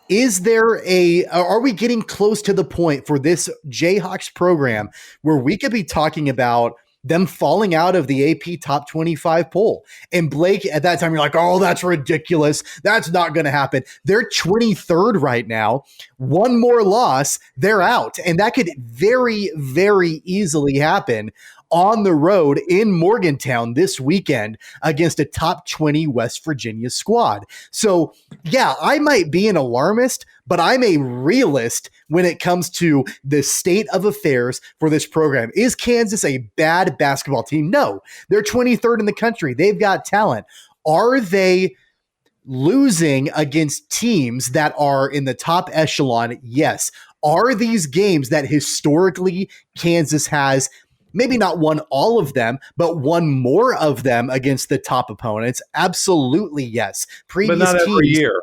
are we getting close to the point for this Jayhawks program where we could be talking about them falling out of the AP top 25 poll? And Blake, at that time, you're like, oh, that's ridiculous. That's not going to happen. They're 23rd right now. One more loss, they're out. And that could very, very easily happen on the road in Morgantown this weekend against a top 20 West Virginia squad. So yeah, I might be an alarmist, but I'm a realist when it comes to the state of affairs for this program. Is Kansas a bad basketball team? No, they're 23rd in the country. They've got talent. Are they losing against teams that are in the top echelon? Yes. Are these games that historically Kansas has maybe not won all of them, but won more of them against the top opponents? Absolutely, yes. But not every year.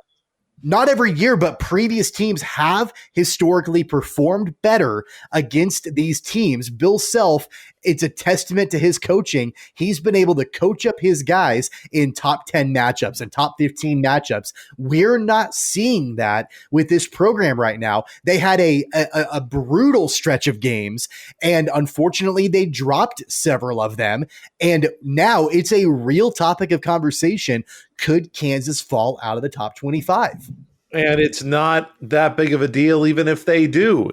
Not every year, but previous teams have historically performed better against these teams. Bill Self, it's a testament to his coaching. He's been able to coach up his guys in top 10 matchups and top 15 matchups. We're not seeing that with this program right now. They had a brutal stretch of games, and unfortunately, they dropped several of them. And now it's a real topic of conversation. Could Kansas fall out of the top 25? And it's not that big of a deal, even if they do.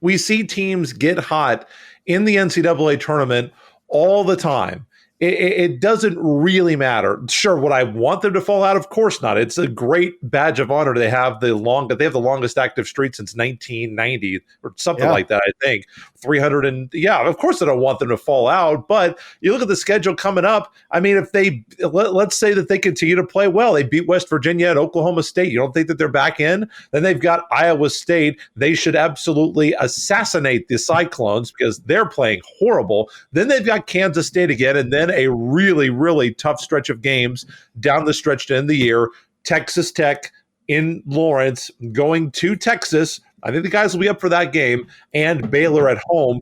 We see teams get hot in the NCAA tournament all the time. It doesn't really matter. Sure, would I want them to fall out? Of course not. It's a great badge of honor. They have the longest active streak since 1990 or something like that, I think. 300 and of course I don't want them to fall out. But you look at the schedule coming up. If let's say that they continue to play well, they beat West Virginia and Oklahoma State. You don't think that they're back in? Then they've got Iowa State. They should absolutely assassinate the Cyclones because they're playing horrible. Then they've got Kansas State again, and then a really, really tough stretch of games down the stretch to end the year. Texas Tech in Lawrence, going to Texas. I think the guys will be up for that game, and Baylor at home,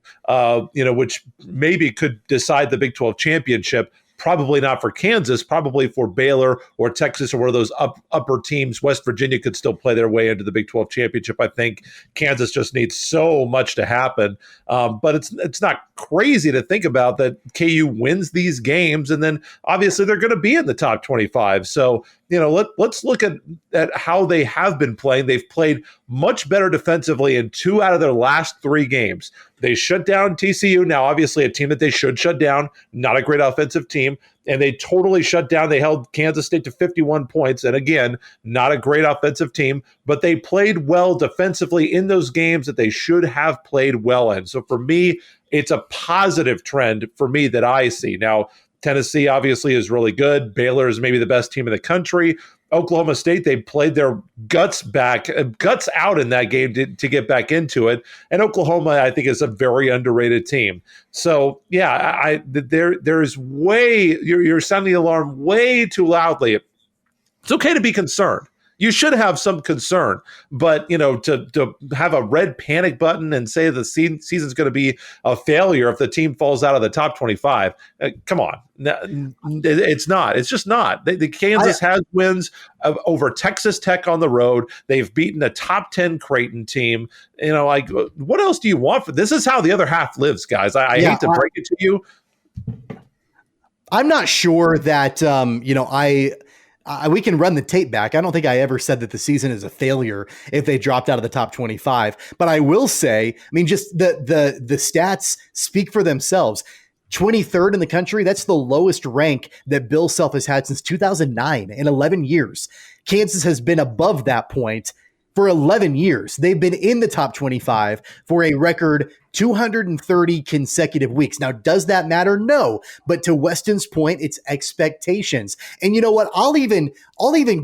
which maybe could decide the Big 12 championship. Probably not for Kansas, probably for Baylor or Texas or one of those upper teams. West Virginia could still play their way into the Big 12 championship. I think Kansas just needs so much to happen. But it's not crazy to think about that KU wins these games, and then obviously they're going to be in the top 25. So, let's look at how they have been playing. They've played much better defensively in 2 out of their last 3 games. They shut down TCU. Now, obviously, a team that they should shut down, not a great offensive team. And they totally shut down. They held Kansas State to 51 points. And again, not a great offensive team, but they played well defensively in those games that they should have played well in. So for me, it's a positive trend for me that I see. Now, Tennessee obviously is really good. Baylor is maybe the best team in the country. Oklahoma State, they played their guts out in that game to get back into it. And Oklahoma, I think, is a very underrated team. So, yeah, there's you're sounding the alarm way too loudly. It's okay to be concerned. You should have some concern, but to have a red panic button and say the season's going to be a failure if the team falls out of the top 25, come on, it's not. It's just not. The Kansas has wins over Texas Tech on the road. They've beaten a top 10 Creighton team. What else do you want for this? Is how the other half lives, guys. I hate to break it to you. I'm not sure that we can run the tape back. I don't think I ever said that the season is a failure if they dropped out of the top 25. But I will say, just the stats speak for themselves. 23rd in the country, that's the lowest rank that Bill Self has had since 2009 in 11 years. Kansas has been above that point for 11 years. They've been in the top 25 for a record 230 consecutive weeks. Now, does that matter? No. But to Weston's point, it's expectations. And you know what? I'll even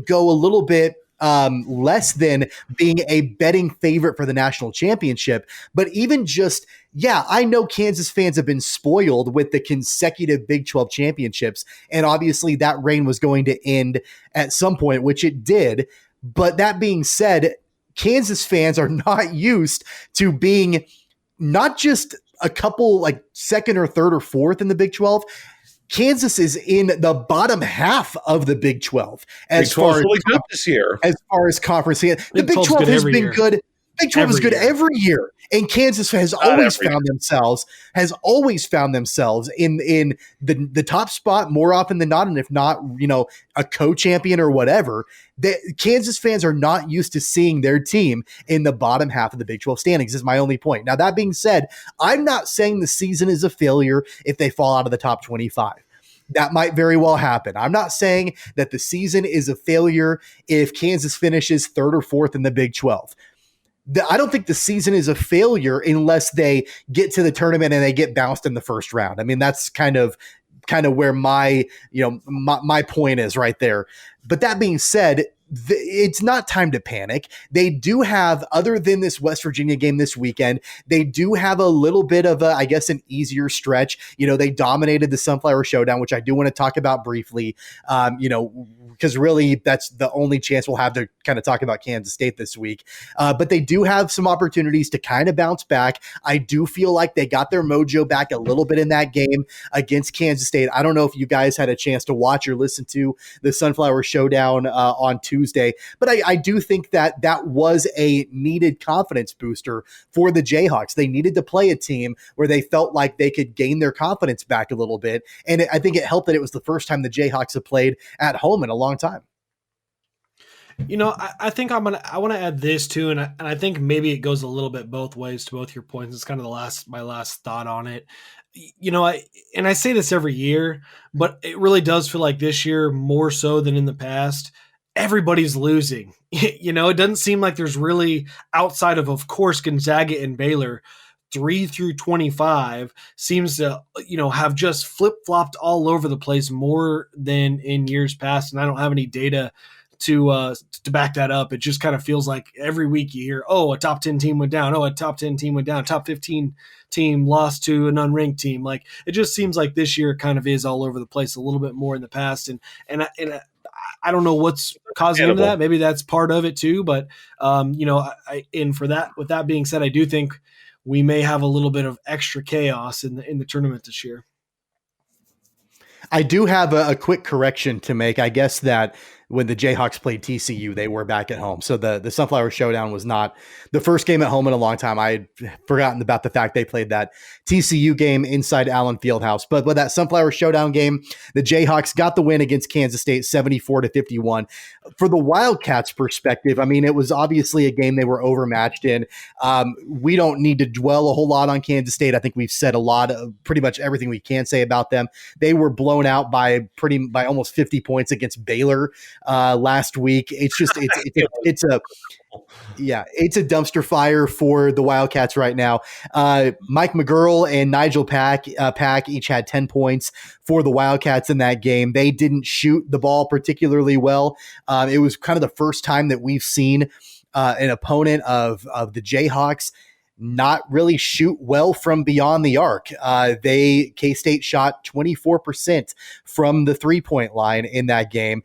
go a little bit less than being a betting favorite for the national championship. But even just, I know Kansas fans have been spoiled with the consecutive Big 12 championships. And obviously that reign was going to end at some point, which it did. But that being said, Kansas fans are not used to being not just a couple like second or third or fourth in the Big 12. Kansas is in the bottom half of the Big 12 as far as really good this year. As far as conference, the Big 12 has been good. Big 12 is good every year. And Kansas has always found themselves in the top spot more often than not. And if not, a co-champion or whatever, Kansas fans are not used to seeing their team in the bottom half of the Big 12 standings is my only point. Now, that being said, I'm not saying the season is a failure if they fall out of the top 25. That might very well happen. I'm not saying that the season is a failure if Kansas finishes third or fourth in the Big 12. I don't think the season is a failure unless they get to the tournament and they get bounced in the first round. That's kind of where my point is right there. But that being said, it's not time to panic. They do have, other than this West Virginia game this weekend, they do have a little bit of an easier stretch. They dominated the Sunflower Showdown, which I do want to talk about briefly. Because really that's the only chance we'll have to kind of talk about Kansas State this week. But they do have some opportunities to kind of bounce back. I do feel like they got their mojo back a little bit in that game against Kansas State. I don't know if you guys had a chance to watch or listen to the Sunflower Showdown on Tuesday, but I do think that was a needed confidence booster for the Jayhawks. They needed to play a team where they felt like they could gain their confidence back a little bit. And I think it helped that it was the first time the Jayhawks have played at home in a long time. I think I want to add this too, and I think maybe it goes a little bit both ways to both your points. It's kind of my last thought on it. I say this every year, but it really does feel like this year more so than in the past, everybody's losing. It doesn't seem like there's really, outside of course, Gonzaga and Baylor, 3 through 25 seems to, have just flip-flopped all over the place more than in years past. And I don't have any data to back that up. It just kind of feels like every week you hear, a top 10 team went down. A top 10 team went down. Top 15 team lost to an unranked team. Like, it just seems like this year kind of is all over the place a little bit more in the past. And I don't know what's causing that. Maybe that's part of it too. But, with that being said, I do think we may have a little bit of extra chaos in the tournament this year. I do have a quick correction to make. I guess that when the Jayhawks played TCU, they were back at home. So the Sunflower Showdown was not the first game at home in a long time. I had forgotten about the fact they played that TCU game inside Allen Fieldhouse. But with that Sunflower Showdown game, the Jayhawks got the win against Kansas State 74-51. For the Wildcats' perspective, I mean, it was obviously a game they were overmatched in. We don't need to dwell a whole lot on Kansas State. I think we've said a lot of pretty much everything we can say about them. They were blown out by almost 50 points against Baylor last week. It's a dumpster fire for the Wildcats right now. Mike McGurl and Nigel Pack each had 10 points for the Wildcats in that game. They didn't shoot the ball particularly well. It was kind of the first time that we've seen an opponent of the Jayhawks not really shoot well from beyond the arc. K-State shot 24% from the 3-point line in that game.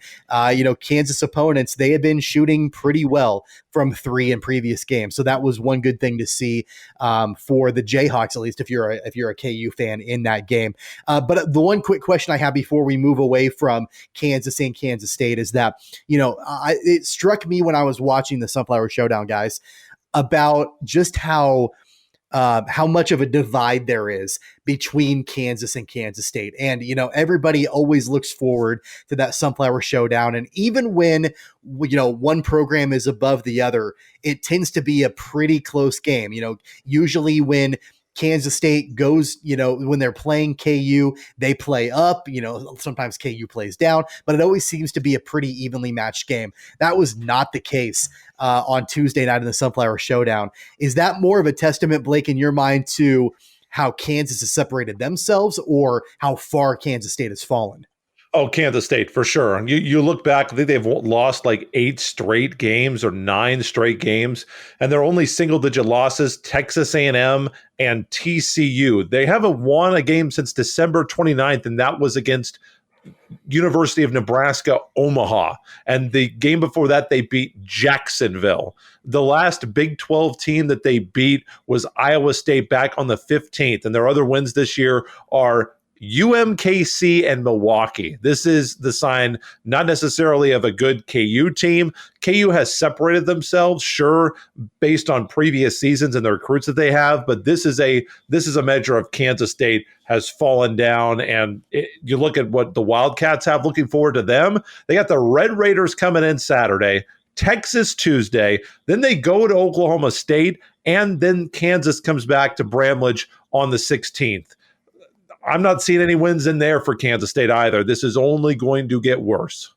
Kansas opponents, they had been shooting pretty well from 3 in previous games. So that was one good thing to see for the Jayhawks, at least if you're a KU fan in that game. But the one quick question I have before we move away from Kansas and Kansas State is that, it struck me when I was watching the Sunflower Showdown, guys, about just how much of a divide there is between Kansas and Kansas State. And, everybody always looks forward to that Sunflower Showdown. And even when, one program is above the other, it tends to be a pretty close game. Usually when Kansas State goes, when they're playing KU, they play up, sometimes KU plays down, but it always seems to be a pretty evenly matched game. That was not the case on Tuesday night in the Sunflower Showdown. Is that more of a testament, Blake, in your mind to how Kansas has separated themselves or how far Kansas State has fallen? Oh, Kansas State, for sure. And you look back, I think they've lost like 8 straight games or 9 straight games, and they're only single-digit losses, Texas A&M and TCU. They haven't won a game since December 29th, and that was against University of Nebraska, Omaha. And the game before that, they beat Jacksonville. The last Big 12 team that they beat was Iowa State back on the 15th, and their other wins this year are UMKC and Milwaukee. This is the sign not necessarily of a good KU team. KU has separated themselves, sure, based on previous seasons and the recruits that they have, but this is a measure of Kansas State has fallen down. And you look at what the Wildcats have looking forward to them. They got the Red Raiders coming in Saturday, Texas Tuesday, then they go to Oklahoma State, and then Kansas comes back to Bramlage on the 16th. I'm not seeing any wins in there for Kansas State either. This is only going to get worse.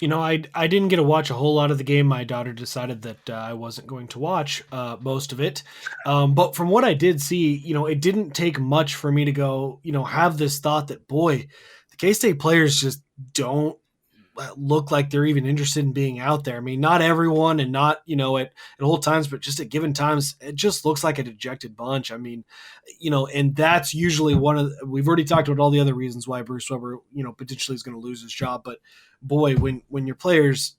I didn't get to watch a whole lot of the game. My daughter decided that I wasn't going to watch most of it. But from what I did see, it didn't take much for me to go, have this thought that, boy, the K-State players just don't look like they're even interested in being out there. I mean, not everyone and not, at all times, but just at given times, it just looks like a dejected bunch. I mean, and that's usually we've already talked about all the other reasons why Bruce Weber, potentially is going to lose his job. But boy, when your players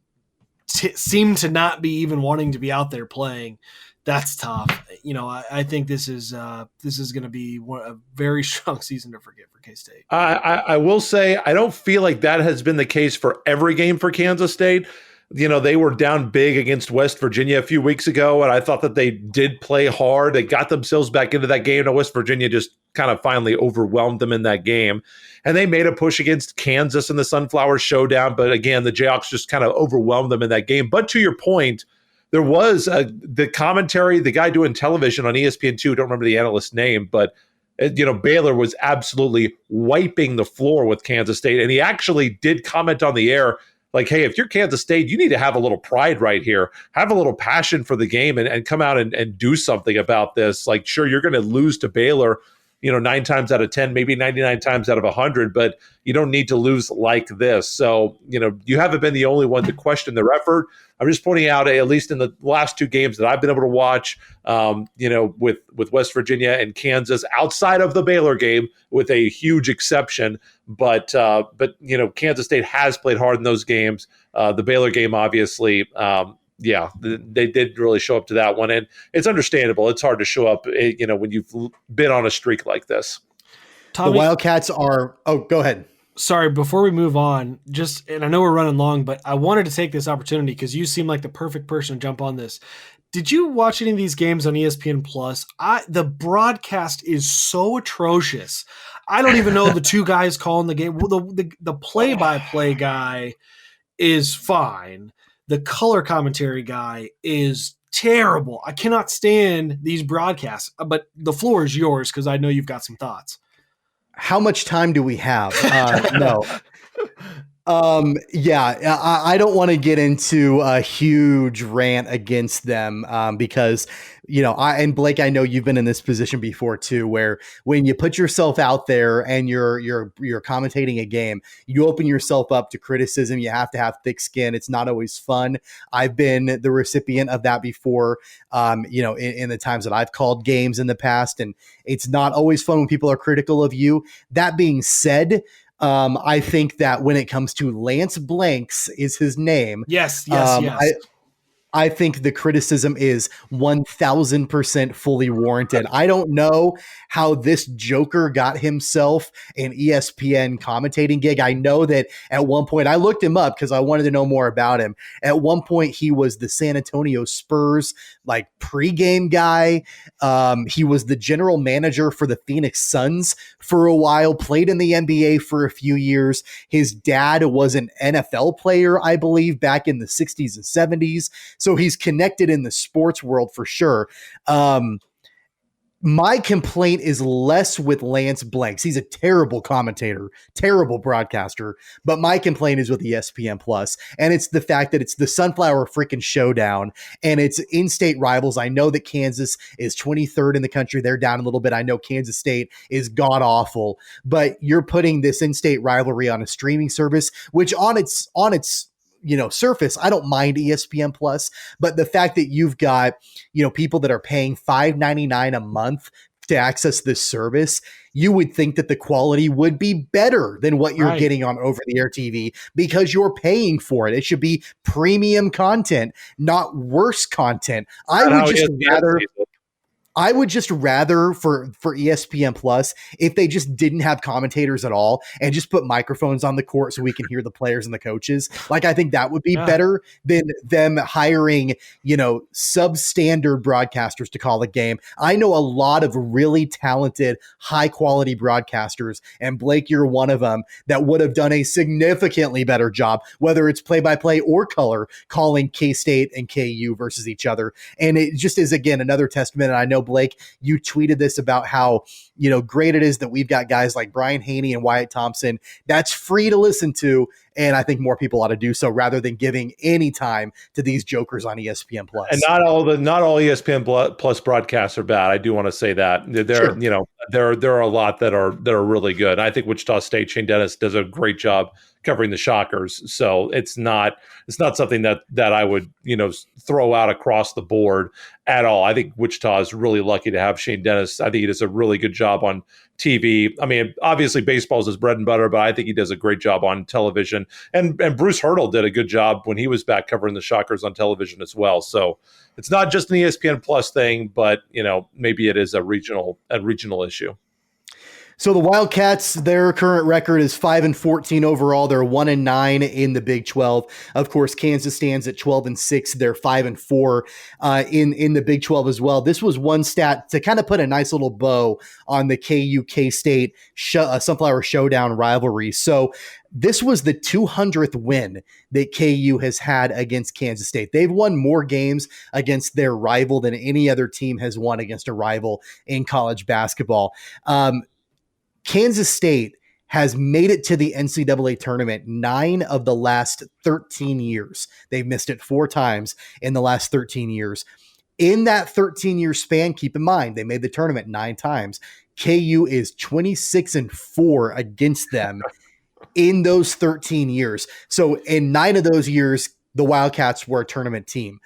seem to not be even wanting to be out there playing, that's tough. I think this is going to be a very strong season to forget for K-State. I will say I don't feel like that has been the case for every game for Kansas State. They were down big against West Virginia a few weeks ago, and I thought that they did play hard. They got themselves back into that game, and West Virginia just kind of finally overwhelmed them in that game. And they made a push against Kansas in the Sunflower Showdown, but again, the Jayhawks just kind of overwhelmed them in that game. But to your point, there was the commentary, the guy doing television on ESPN2, don't remember the analyst's name, but Baylor was absolutely wiping the floor with Kansas State. And he actually did comment on the air, like, hey, if you're Kansas State, you need to have a little pride right here, have a little passion for the game and come out and do something about this. Like, sure, you're going to lose to Baylor, 9 times out of 10, maybe 99 times out of 100, but you don't need to lose like this. So, you haven't been the only one to question their effort. I'm just pointing out, at least in the last 2 games that I've been able to watch, with West Virginia and Kansas, outside of the Baylor game, with a huge exception. But Kansas State has played hard in those games. The Baylor game, obviously, they did really show up to that one. And it's understandable. It's hard to show up, when you've been on a streak like this. Tommy, the Wildcats are – oh, go ahead. sorry, before we move on, and I know we're running long, but I wanted to take this opportunity because you seem like the perfect person to jump on this. Did you watch any of these games on ESPN Plus? The broadcast is so atrocious. I don't even know the two guys calling the game. Well, the play-by-play guy is fine. The color commentary guy is terrible. I cannot stand these broadcasts, but the floor is yours because I know you've got some thoughts. How much time do we have? No. I don't want to get into a huge rant against them because, and Blake, I know you've been in this position before too, where when you put yourself out there and you're commentating a game, you open yourself up to criticism. You have to have thick skin. It's not always fun. I've been the recipient of that before, in the times that I've called games in the past, and it's not always fun when people are critical of you. That being said, I think that when it comes to Lance Blanks is his name. Yes. I think the criticism is 1000% fully warranted. I don't know how this joker got himself an ESPN commentating gig. I know that at one point I looked him up because I wanted to know more about him. At one point he was the San Antonio Spurs pregame guy. He was the general manager for the Phoenix Suns for a while, played in the NBA for a few years. His dad was an NFL player, I believe, back in the 60s and 70s. So he's connected in the sports world for sure. My complaint is less with Lance Blanks. He's a terrible commentator, terrible broadcaster, but my complaint is with ESPN Plus, and it's the fact that it's the Sunflower freaking Showdown, and it's in-state rivals. I know that Kansas is 23rd in the country. They're down a little bit. I know Kansas State is god-awful, but you're putting this in-state rivalry on a streaming service, which on its surface, I don't mind ESPN Plus, but the fact that you've got, people that are paying $5.99 a month to access this service, you would think that the quality would be better than what you're getting on over-the-air TV because you're paying for it. It should be premium content, not worse content. I would just rather for ESPN Plus if they just didn't have commentators at all and just put microphones on the court so we can hear the players and the coaches. I think that would be better than them hiring, substandard broadcasters to call the game. I know a lot of really talented, high quality broadcasters, and Blake, you're one of them, that would have done a significantly better job, whether it's play-by-play or color, calling K-State and KU versus each other. And it just is, again, another testament. And I know, Blake, you tweeted this about how, great it is that we've got guys like Brian Haney and Wyatt Thompson. That's free to listen to. And I think more people ought to do so rather than giving any time to these jokers on ESPN Plus. And not all ESPN Plus broadcasts are bad. I do want to say that there are a lot that are really good. I think Wichita State, Shane Dennis does a great job covering the Shockers. So it's not something that I would, throw out across the board at all. I think Wichita is really lucky to have Shane Dennis. I think he does a really good job on TV. I mean, obviously baseball is his bread and butter, but I think he does a great job on television. And Bruce Hurdle did a good job when he was back covering the Shockers on television as well. So it's not just an ESPN Plus thing, but maybe it is a regional issue. So the Wildcats, their current record is 5-14 overall. They're 1-9 in the Big 12. Of course, Kansas stands at 12-6. They're 5-4 in the Big 12 as well. This was one stat to kind of put a nice little bow on the KU K-State Sunflower Showdown rivalry. So this was the 200th win that KU has had against Kansas State. They've won more games against their rival than any other team has won against a rival in college basketball. Kansas State has made it to the NCAA tournament 9 of the last 13 years. They've missed it 4 times in the last 13 years. In that 13-year span, keep in mind, they made the tournament 9 times. KU is 26-4 against them in those 13 years. So in 9 of those years, the Wildcats were a tournament team.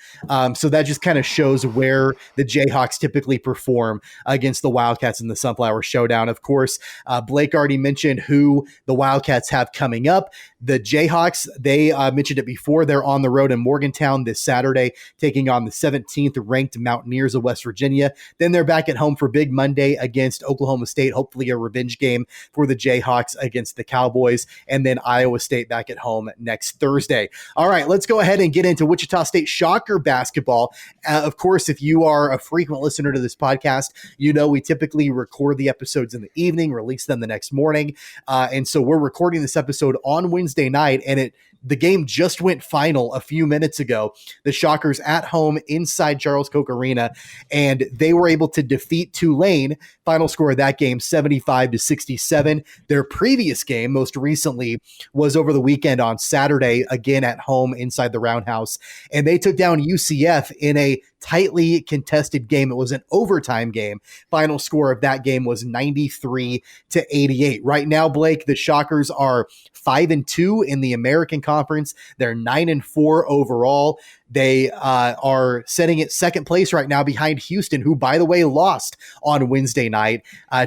So that just kind of shows where the Jayhawks typically perform against the Wildcats in the Sunflower Showdown. Of course, Blake already mentioned who the Wildcats have coming up. The Jayhawks, they mentioned it before, they're on the road in Morgantown this Saturday, taking on the 17th ranked Mountaineers of West Virginia. Then they're back at home for Big Monday against Oklahoma State, hopefully a revenge game for the Jayhawks against the Cowboys, and then Iowa State back at home next Thursday. All right, let's go ahead and get into Wichita State Shocker basketball. Of course, if you are a frequent listener to this podcast, you know we typically record the episodes in the evening, release them the next morning, and so we're recording this episode on Wednesday night, and the game just went final a few minutes ago. The Shockers at home inside Charles Koch Arena, and they were able to defeat Tulane. Final score of that game, 75-67. Their previous game, most recently, was over the weekend on Saturday, again at home inside the Roundhouse, and they took down UCF in a tightly contested game. It was an overtime game. Final score of that game was 93-88. Right now, Blake, the Shockers are 5-2 in the American Conference. They're 9-4 overall. They are sitting at second place right now behind Houston, who, by the way, lost on Wednesday night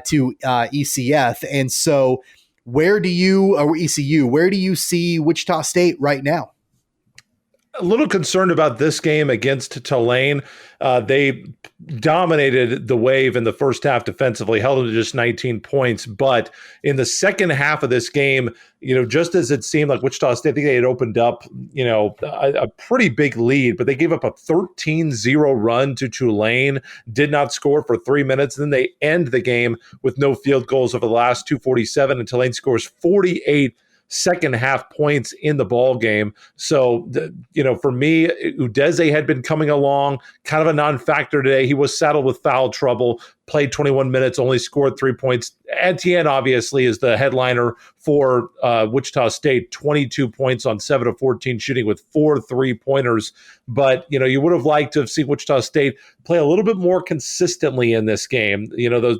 to ECF. And so ECU, where do you see Wichita State right now? A little concerned about this game against Tulane. They dominated the Wave in the first half defensively, held them to just 19 points. But in the second half of this game, just as it seemed like Wichita State, I think they had opened up, a pretty big lead, but they gave up a 13-0 run to Tulane, did not score for 3 minutes. And then they end the game with no field goals over the last 2:47, and Tulane scores 48 second half points in the ball game. So, for me, Udeze had been coming along, kind of a non-factor today. He was saddled with foul trouble, played 21 minutes, only scored 3 points. Etienne, obviously, is the headliner for Wichita State, 22 points on 7 of 14 shooting with 4 3-pointers. But, you would have liked to have seen Wichita State play a little bit more consistently in this game.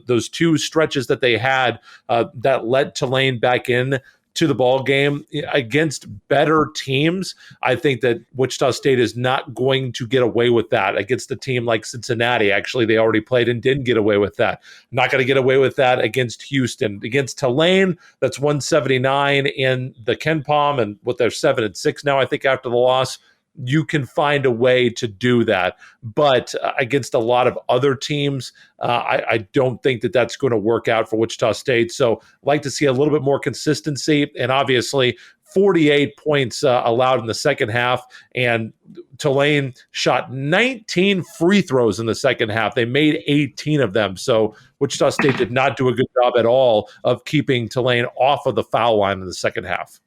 Those two stretches that they had that led Tulane back in to the ball game against better teams. I think that Wichita State is not going to get away with that against a team like Cincinnati. Actually, they already played and didn't get away with that. Not going to get away with that against Houston. Against Tulane, that's 179 in the Ken Palm, and what they're 7-6 now, I think, after the loss. You can find a way to do that. But against a lot of other teams, I don't think that that's going to work out for Wichita State. So I'd like to see a little bit more consistency. And obviously, 48 points allowed in the second half. And Tulane shot 19 free throws in the second half. They made 18 of them. So Wichita State did not do a good job at all of keeping Tulane off of the foul line in the second half.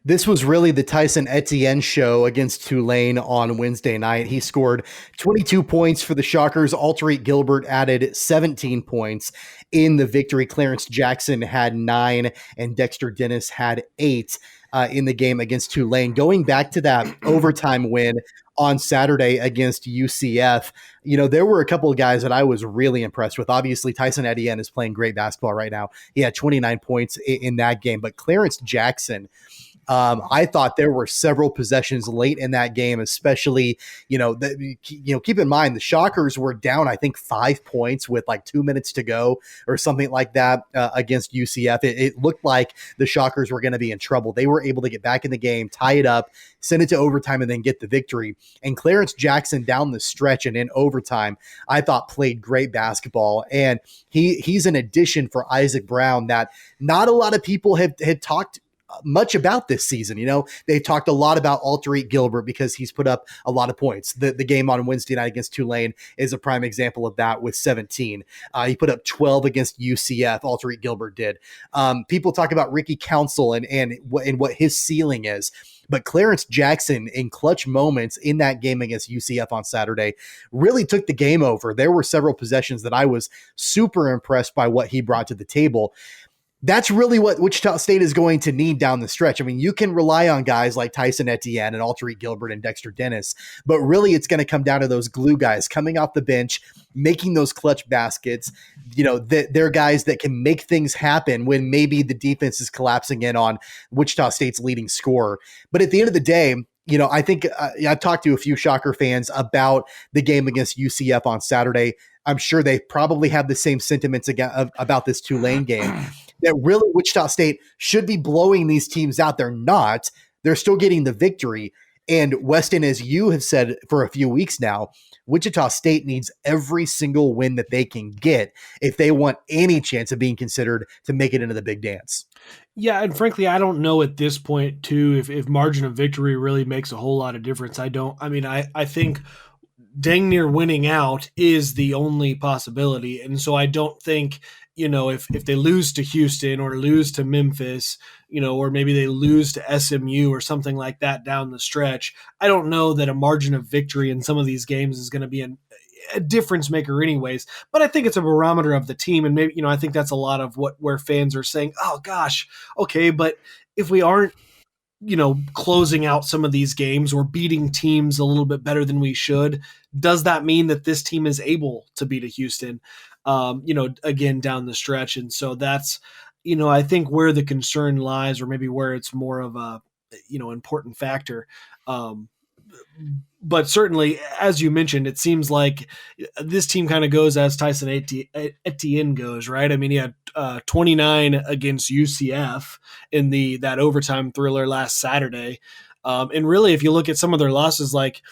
This was really the Tyson Etienne show against Tulane on Wednesday night. He scored 22 points for the Shockers. Alterique Gilbert added 17 points in the victory. Clarence Jackson had 9 and Dexter Dennis had 8 in the game against Tulane. Going back to that overtime win on Saturday against UCF, there were a couple of guys that I was really impressed with. Obviously, Tyson Etienne is playing great basketball right now. He had 29 points in that game, but Clarence Jackson, I thought there were several possessions late in that game, especially, keep in mind the Shockers were down, I think 5 points with like 2 minutes to go or something like that against UCF. It looked like the Shockers were going to be in trouble. They were able to get back in the game, tie it up, send it to overtime, and then get the victory. And Clarence Jackson down the stretch and in overtime, I thought played great basketball. And he's an addition for Isaac Brown that not a lot of people had talked much about this season. They talked a lot about Alterique Gilbert because he's put up a lot of points. The game on Wednesday night against Tulane is a prime example of that with 17. He put up 12 against UCF. Alterique Gilbert did. People talk about Ricky Council and what his ceiling is. But Clarence Jackson, in clutch moments in that game against UCF on Saturday, really took the game over. There were several possessions that I was super impressed by what he brought to the table. That's really what Wichita State is going to need down the stretch. I mean, you can rely on guys like Tyson Etienne and Alterique Gilbert and Dexter Dennis, but really it's going to come down to those glue guys coming off the bench, making those clutch baskets. They're guys that can make things happen when maybe the defense is collapsing in on Wichita State's leading scorer. But at the end of the day, I think I've talked to a few Shocker fans about the game against UCF on Saturday. I'm sure they probably have the same sentiments about this Tulane game, that really Wichita State should be blowing these teams out. They're not. They're still getting the victory. And Weston, as you have said for a few weeks now, Wichita State needs every single win that they can get if they want any chance of being considered to make it into the big dance. Yeah, and frankly, I don't know at this point, too, if margin of victory really makes a whole lot of difference. I think dang near winning out is the only possibility. And so I don't think, if they lose to Houston or lose to Memphis, or maybe they lose to SMU or something like that down the stretch, I don't know that a margin of victory in some of these games is going to be a difference maker anyways. But I think it's a barometer of the team. And maybe, I think that's a lot of where fans are saying, oh gosh, okay, but if we aren't, closing out some of these games or beating teams a little bit better than we should, does that mean that this team is able to beat a Houston, again, down the stretch? And so that's, I think where the concern lies, or maybe where it's more of a, important factor. But certainly, as you mentioned, it seems like this team kind of goes as Tyson Etienne goes, right? I mean, he had 29 against UCF in that overtime thriller last Saturday. And really, if you look at some of their losses, like,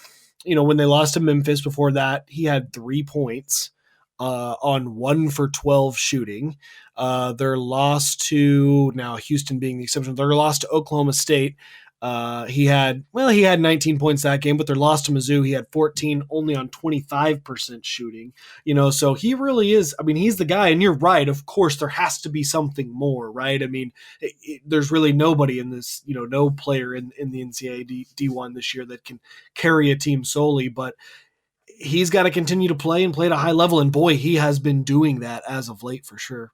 when they lost to Memphis before that, he had 3 points on 1 for 12 shooting. Their loss to, now Houston being the exception, their loss to Oklahoma State, he had 19 points that game, but their loss to Mizzou, he had 14 only on 25% shooting, so he really is, he's the guy. And you're right. Of course, there has to be something more, right? There's really nobody in this, no player in the NCAA D1 this year that can carry a team solely, but he's got to continue to play and play at a high level. And boy, he has been doing that as of late for sure.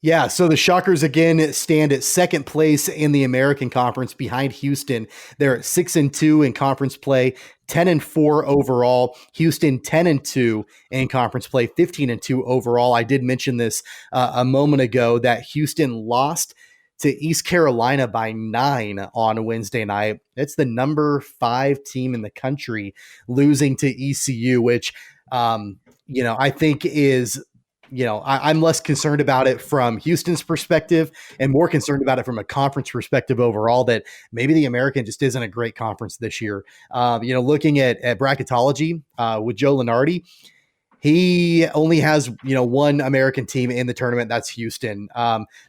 Yeah, so the Shockers again stand at second place in the American Conference behind Houston. They're at 6-2 in conference play, 10-4 overall. Houston 10-2 in conference play, 15-2 overall. I did mention this a moment ago that Houston lost to East Carolina by 9 on Wednesday night. It's the number 5 team in the country losing to ECU, which I think is. I'm less concerned about it from Houston's perspective and more concerned about it from a conference perspective overall, that maybe the American just isn't a great conference this year. Looking at bracketology with Joe Lunardi, he only has, one American team in the tournament. That's Houston.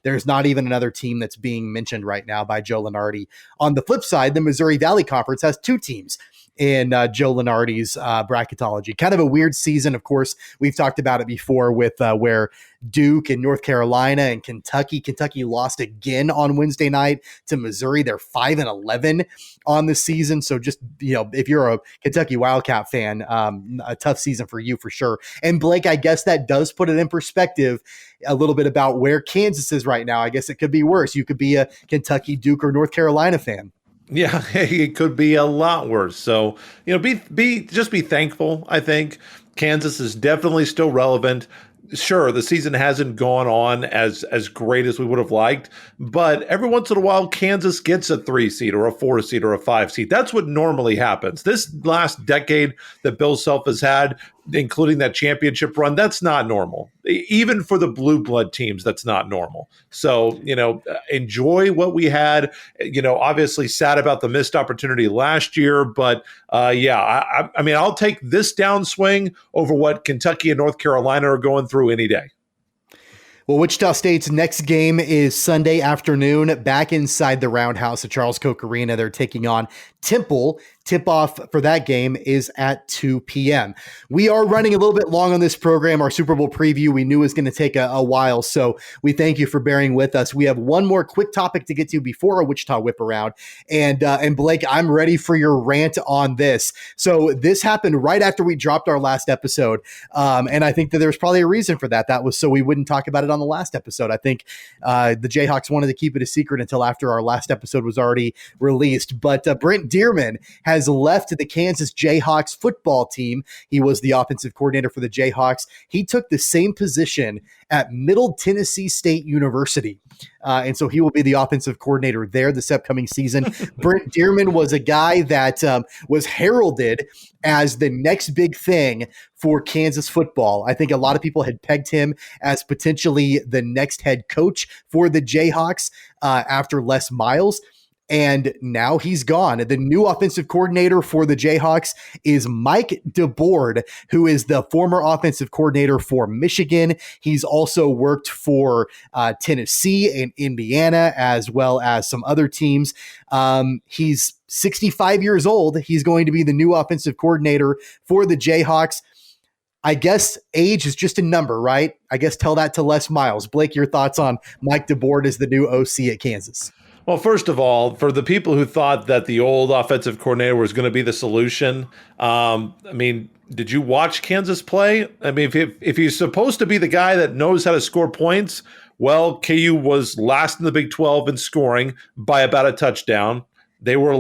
There's not even another team that's being mentioned right now by Joe Lunardi. On the flip side, the Missouri Valley Conference has 2 teams in Joe Lunardi's bracketology. Kind of a weird season. Of course, we've talked about it before with where Duke and North Carolina and Kentucky lost again on Wednesday night to Missouri. They're 5-11 on the season. So just, if you're a Kentucky Wildcat fan, a tough season for you for sure. And Blake, I guess that does put it in perspective a little bit about where Kansas is right now. I guess it could be worse. You could be a Kentucky, Duke, or North Carolina fan. Yeah, it could be a lot worse. So, be thankful. I think Kansas is definitely still relevant. Sure, the season hasn't gone on as great as we would have liked, but every once in a while, Kansas gets a 3 seed or a 4 seed or a 5 seed. That's what normally happens. This last decade that Bill Self has had, including that championship run, that's not normal. Even for the blue blood teams, that's not normal. So, enjoy what we had. Obviously sad about the missed opportunity last year, but I'll take this downswing over what Kentucky and North Carolina are going through any day. Well, Wichita State's next game is Sunday afternoon back inside the Roundhouse at Charles Koch Arena. They're taking on Temple. Tip-off for that game is at 2 p.m. We are running a little bit long on this program. Our Super Bowl preview we knew was going to take a while, so we thank you for bearing with us. We have one more quick topic to get to before our Wichita Whip Around, and Blake, I'm ready for your rant on this. So this happened right after we dropped our last episode, and I think that there's probably a reason for that. That was so we wouldn't talk about it on the last episode. I think the Jayhawks wanted to keep it a secret until after our last episode was already released, but Brent Dearmon has has left the Kansas Jayhawks football team. He was the offensive coordinator for the Jayhawks. He took the same position at Middle Tennessee State University. And so he will be the offensive coordinator there this upcoming season. Brent Dearmon was a guy that was heralded as the next big thing for Kansas football. I think a lot of people had pegged him as potentially the next head coach for the Jayhawks after Les Miles. And now he's gone. The new offensive coordinator for the Jayhawks is Mike DeBord, who is the former offensive coordinator for Michigan. He's also worked for Tennessee and Indiana, as well as some other teams. He's 65 years old. He's going to be the new offensive coordinator for the Jayhawks. I guess age is just a number, right? I guess tell that to Les Miles. Blake, your thoughts on Mike DeBord as the new OC at Kansas? Well, first of all, for the people who thought that the old offensive coordinator was going to be the solution, did you watch Kansas play? I mean, if he's supposed to be the guy that knows how to score points, well, KU was last in the Big 12 in scoring by about a touchdown. They were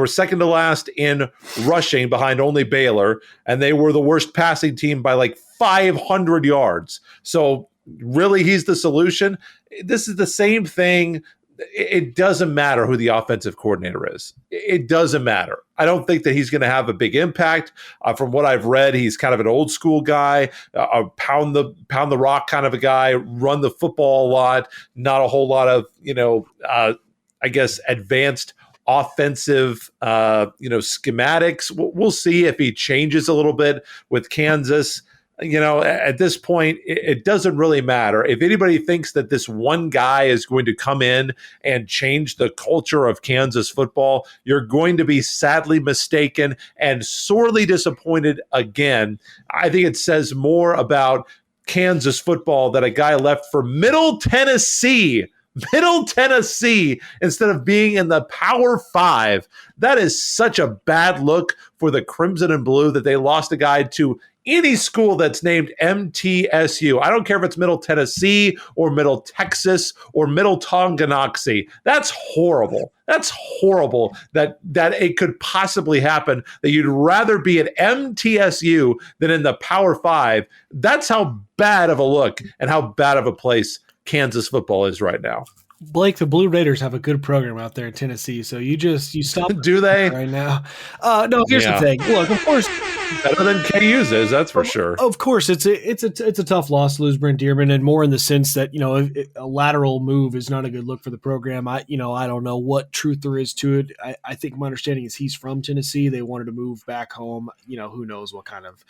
second to last in rushing behind only Baylor, and they were the worst passing team by like 500 yards. So really, he's the solution. This is the same thing. It doesn't matter who the offensive coordinator is. It doesn't matter. I don't think that he's going to have a big impact. From what I've read, he's kind of an old school guy, a pound the rock kind of a guy, run the football a lot, not a whole lot of, advanced offensive, schematics. We'll see if he changes a little bit with Kansas. At this point, it doesn't really matter. If anybody thinks that this one guy is going to come in and change the culture of Kansas football, you're going to be sadly mistaken and sorely disappointed again. I think it says more about Kansas football that a guy left for Middle Tennessee instead of being in the Power Five. That is such a bad look for the Crimson and Blue that they lost a guy to any school that's named MTSU. I don't care if it's Middle Tennessee or Middle Texas or Middle Tonganoxie. That's horrible. That's horrible that it could possibly happen, that you'd rather be at MTSU than in the Power Five. That's how bad of a look and how bad of a place Kansas football is right now. Blake, the Blue Raiders have a good program out there in Tennessee, so you stop. Do they right now? No. Here's the thing. Look, of course, better than KU's is. That's for sure. Of course, it's a tough loss to lose Brent Dearmon, and more in the sense that a lateral move is not a good look for the program. I don't know what truth there is to it. I think my understanding is he's from Tennessee. They wanted to move back home. Who knows what kind of.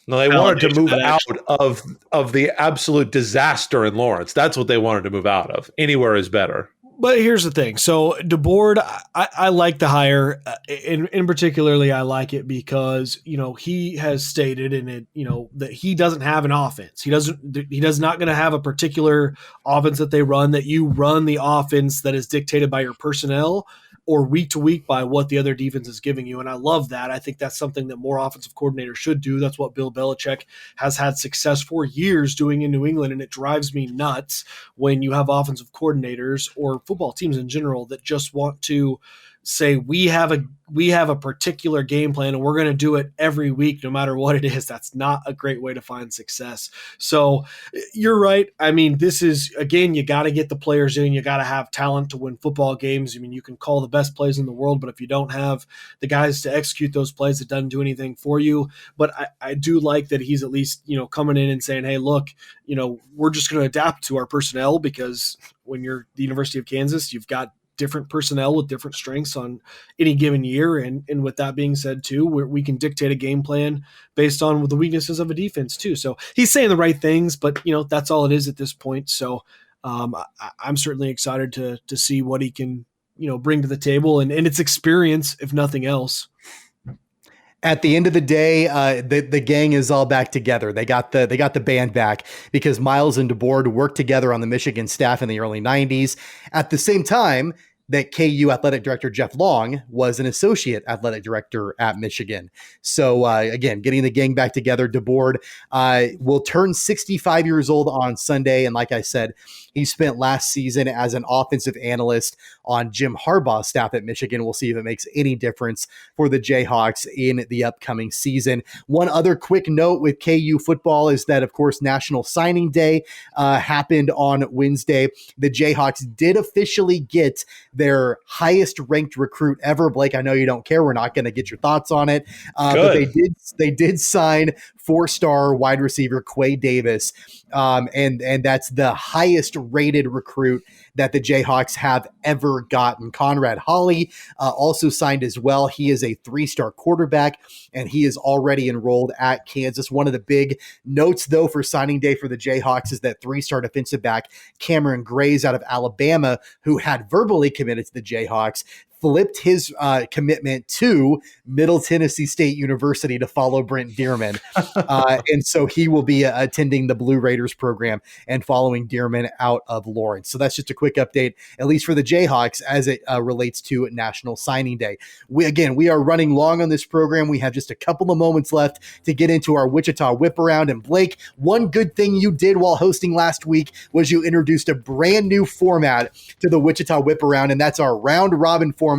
No, they wanted to move out of the absolute disaster in Lawrence. That's what they wanted to move out of. Anywhere is better. But here's the thing. So DeBord, I like the hire. In particularly, I like it because he has stated in it that he doesn't have an offense. He's not going to have a particular offense that they run. That you run the offense that is dictated by your personnel or week to week by what the other defense is giving you. And I love that. I think that's something that more offensive coordinators should do. That's what Bill Belichick has had success for years doing in New England. And it drives me nuts when you have offensive coordinators or football teams in general that just want to say we have a particular game plan and we're going to do it every week no matter what it is. That's not a great way to find success. So you're right. I mean, this is, again, you got to get the players in. You got to have talent to win football games. I mean, you can call the best plays in the world, but if you don't have the guys to execute those plays, it doesn't do anything for you. But I do like that he's at least coming in and saying, hey, look, we're just going to adapt to our personnel, because when you're the University of Kansas, you've got different personnel with different strengths on any given year. And with that being said too, we can dictate a game plan based on the weaknesses of a defense too. So he's saying the right things, but that's all it is at this point. So I'm certainly excited to see what he can, bring to the table and it's experience, if nothing else. At the end of the day, the gang is all back together. They got the band back because Miles and DeBord worked together on the Michigan staff in the early 90s. At the same time that KU athletic director Jeff Long was an associate athletic director at Michigan. So again, getting the gang back together. DeBord will turn 65 years old on Sunday. And like I said, He spent last season as an offensive analyst on Jim Harbaugh's staff at Michigan. We'll see if it makes any difference for the Jayhawks in the upcoming season. One other quick note with KU football is that, of course, National Signing Day happened on Wednesday. The Jayhawks did officially get their highest ranked recruit ever. Blake, I know you don't care. We're not going to get your thoughts on it. But they did sign 4-star wide receiver Quay Davis. And that's the highest rated recruit that the Jayhawks have ever gotten. Conrad Holly also signed as well. He is a 3-star quarterback, and he is already enrolled at Kansas. One of the big notes, though, for signing day for the Jayhawks is that 3-star defensive back Cameron Grays out of Alabama, who had verbally committed to the Jayhawks, flipped his commitment to Middle Tennessee State University to follow Brent Dearmon. And so he will be attending the Blue Raiders program and following Dearmon out of Lawrence. So that's just a quick update, at least for the Jayhawks, as it relates to National Signing Day. We are running long on this program. We have just a couple of moments left to get into our Wichita Whip Around. And Blake, one good thing you did while hosting last week was you introduced a brand new format to the Wichita Whip Around, and that's our round robin format,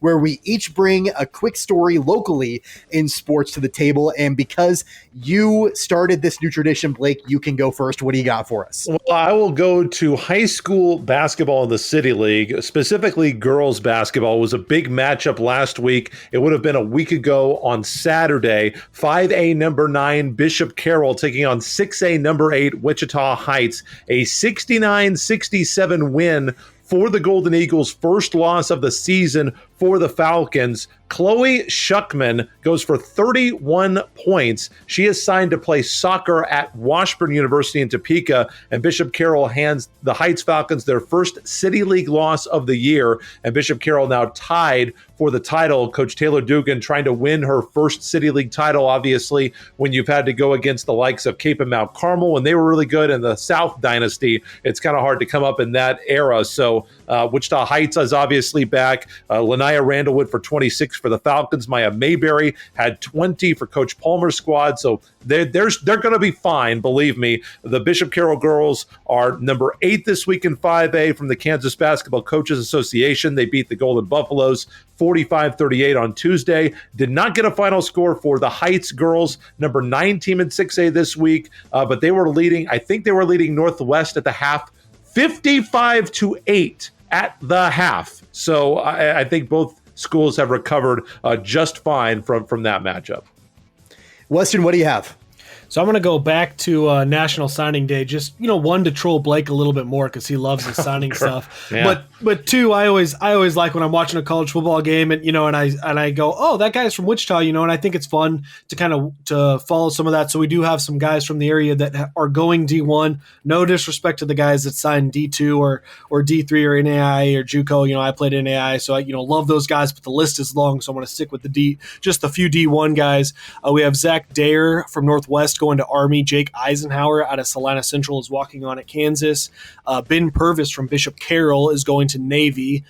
where we each bring a quick story locally in sports to the table. And because you started this new tradition, Blake, you can go first. What do you got for us? Well, I will go to high school basketball in the City League, specifically girls basketball. It was a big matchup last week. It would have been a week ago on Saturday. 5A number 9 Bishop Carroll taking on 6A number 8 Wichita Heights. A 69-67 win for the Golden Eagles, first loss of the season for the Falcons. Chloe Shuckman goes for 31 points. She is signed to play soccer at Washburn University in Topeka, and Bishop Carroll hands the Heights Falcons their first City League loss of the year, and Bishop Carroll now tied for the title. Coach Taylor Dugan trying to win her first City League title, obviously, when you've had to go against the likes of Cape and Mount Carmel when they were really good in the South Dynasty. It's kind of hard to come up in that era. So Wichita Heights is obviously back. Lanaya Randallwood for 26 for the Falcons. Maya Mayberry had 20 for Coach Palmer's squad. So they're going to be fine, believe me. The Bishop Carroll girls are number 8 this week in 5A from the Kansas Basketball Coaches Association. They beat the Golden Buffaloes 45-38 on Tuesday. Did not get a final score for the Heights girls, number 9 team in 6A this week, but they were leading. I think they were leading Northwest at the half, 55-8 at the half. So I think both schools have recovered just fine from that matchup. Weston, what do you have? So I'm going to go back to National Signing Day. Just, one, to troll Blake a little bit more because he loves the signing stuff. Yeah. But two, I always like when I'm watching a college football game and I go, oh, that guy's from Wichita, and I think it's fun to kind of to follow some of that. So we do have some guys from the area that are going D1. No disrespect to the guys that signed D2 or D3 or NAI or JUCO. I played NAI, so I love those guys, but the list is long, so I'm going to stick with just a few D1 guys. We have Zach Dare from Northwest going to Army. Jake Eisenhower out of Salina Central is walking on at Kansas. Ben Purvis from Bishop Carroll is going to Navy.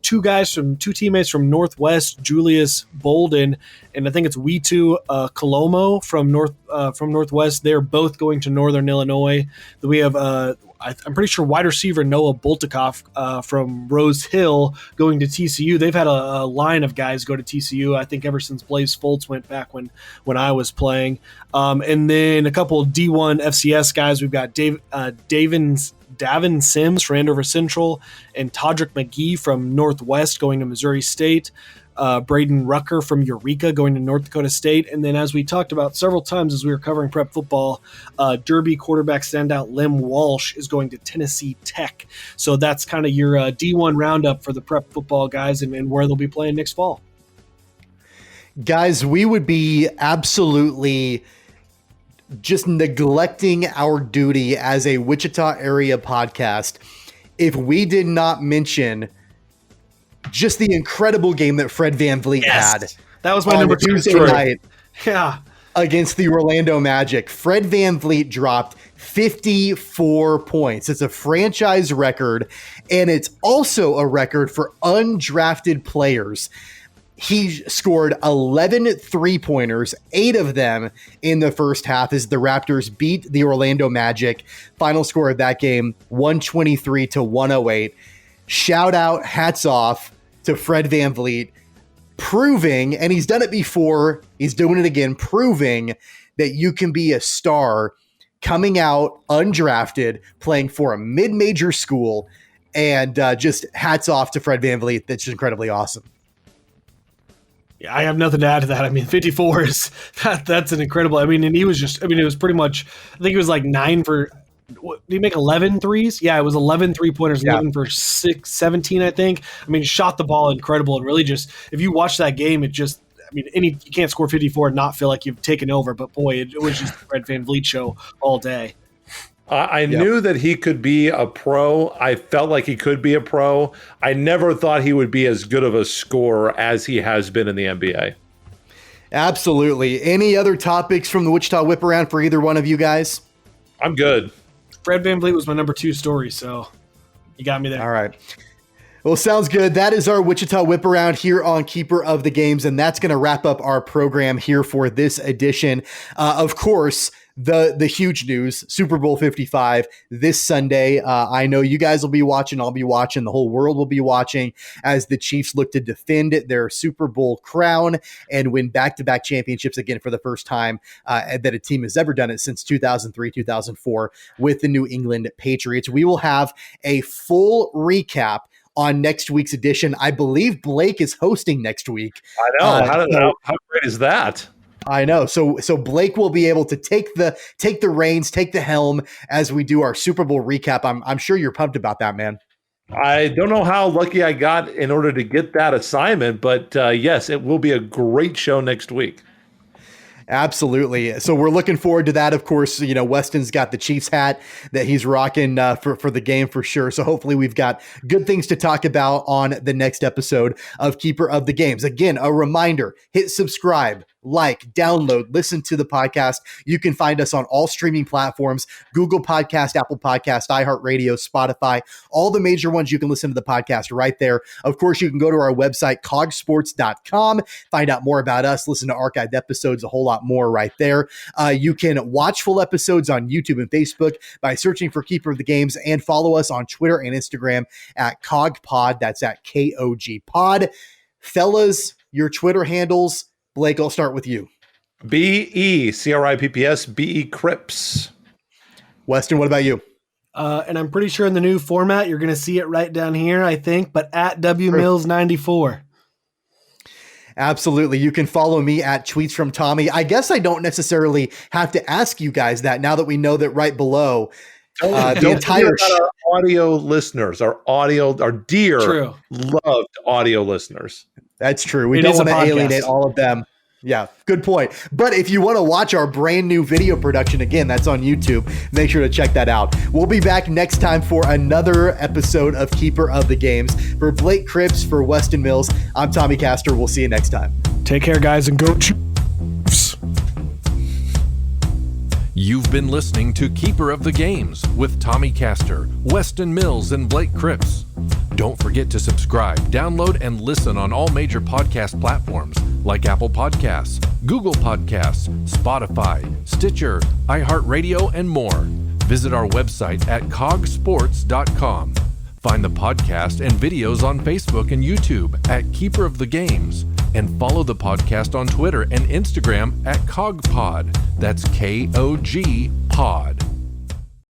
Two teammates from Northwest, Julius Bolden, and I think it's Witu Colomo from Northwest. They're both going to Northern Illinois. Then we have I'm pretty sure wide receiver Noah Boltikoff from Rose Hill going to TCU. They've had a line of guys go to TCU, I think, ever since Blaze Foltz went back when I was playing. And then a couple of D1 FCS guys. We've got Davin Sims for Andover Central and Todrick McGee from Northwest going to Missouri State. Braden Rucker from Eureka going to North Dakota State. And then, as we talked about several times as we were covering prep football, Derby quarterback standout Lim Walsh is going to Tennessee Tech. So that's kind of your D1 roundup for the prep football guys and where they'll be playing next fall. Guys, we would be absolutely just neglecting our duty as a Wichita area podcast if we did not mention just the incredible game that Fred Van Vleet had. That was my number 2 Tuesday night. Yeah. Against the Orlando Magic. Fred Van Vleet dropped 54 points. It's a franchise record, and it's also a record for undrafted players. He scored 11 3-pointers, 8 of them in the first half as the Raptors beat the Orlando Magic. Final score of that game, 123-108. Shout out, hats off to Fred Van Vleet, proving, and he's done it before, he's doing it again, proving that you can be a star coming out undrafted, playing for a mid-major school, and just hats off to Fred Van Vleet. That's just incredibly awesome. Yeah, I have nothing to add to that. I mean, 54 is that's an incredible. I mean, and he was just, I mean, it was pretty much, I think it was like 9 for, what, did he make 11 threes? Yeah, it was 11 3-pointers, 11 for 17, I think. I mean, shot the ball incredible, and really just, if you watch that game, it just, I mean, you can't score 54 and not feel like you've taken over, but boy, it was just the Fred Van Vleet show all day. I knew that he could be a pro. I felt like he could be a pro. I never thought he would be as good of a scorer as he has been in the NBA. Absolutely. Any other topics from the Wichita Whip Around for either one of you guys? I'm good. Fred Van Vleet was my number 2 story, so you got me there. All right. Well, sounds good. That is our Wichita Whip Around here on Keeper of the Games, and that's going to wrap up our program here for this edition. Of course, the huge news, Super Bowl 55 this Sunday. I know you guys will be watching. I'll be watching. The whole world will be watching as the Chiefs look to defend their Super Bowl crown and win back-to-back championships again for the first time that a team has ever done it since 2003, 2004 with the New England Patriots. We will have a full recap on next week's edition. I believe Blake is hosting next week. I know. How great is that? I know. So Blake will be able to take the reins, take the helm as we do our Super Bowl recap. I'm sure you're pumped about that, man. I don't know how lucky I got in order to get that assignment, but yes, it will be a great show next week. Absolutely. So we're looking forward to that. Of course, you know, Weston's got the Chiefs hat that he's rocking for the game for sure. So hopefully we've got good things to talk about on the next episode of Keeper of the Games. Again, a reminder, hit subscribe, like, download, listen to the podcast. You can find us on all streaming platforms, Google Podcast, Apple Podcast, iHeartRadio, Spotify, all the major ones. You can listen to the podcast right there. Of course, you can go to our website, cogsports.com, find out more about us, listen to archived episodes, a whole lot more right there. You can watch full episodes on YouTube and Facebook by searching for Keeper of the Games, and follow us on Twitter and Instagram at CogPod. That's at KOG Pod. Fellas, your Twitter handles. Blake, I'll start with you. BECRIPPS, BE Cripps. Weston, what about you? And I'm pretty sure in the new format, you're going to see it right down here, I think, but at WMills94. Absolutely. You can follow me at Tweets from Tommy. I guess I don't necessarily have to ask you guys that now that we know that right below the entire our audio listeners, our dear, True. loved audio listeners. That's true. We don't want to alienate all of them. Yeah, good point. But if you want to watch our brand new video production, again, that's on YouTube. Make sure to check that out. We'll be back next time for another episode of Keeper of the Games. For Blake Cripps, for Weston Mills, I'm Tommy Castor. We'll see you next time. Take care, guys, and go Chiefs. You've been listening to Keeper of the Games with Tommy Castor, Weston Mills, and Blake Cripps. Don't forget to subscribe, download, and listen on all major podcast platforms like Apple Podcasts, Google Podcasts, Spotify, Stitcher, iHeartRadio, and more. Visit our website at cogsports.com. Find the podcast and videos on Facebook and YouTube at Keeper of the Games, and follow the podcast on Twitter and Instagram at CogPod. That's KOG Pod.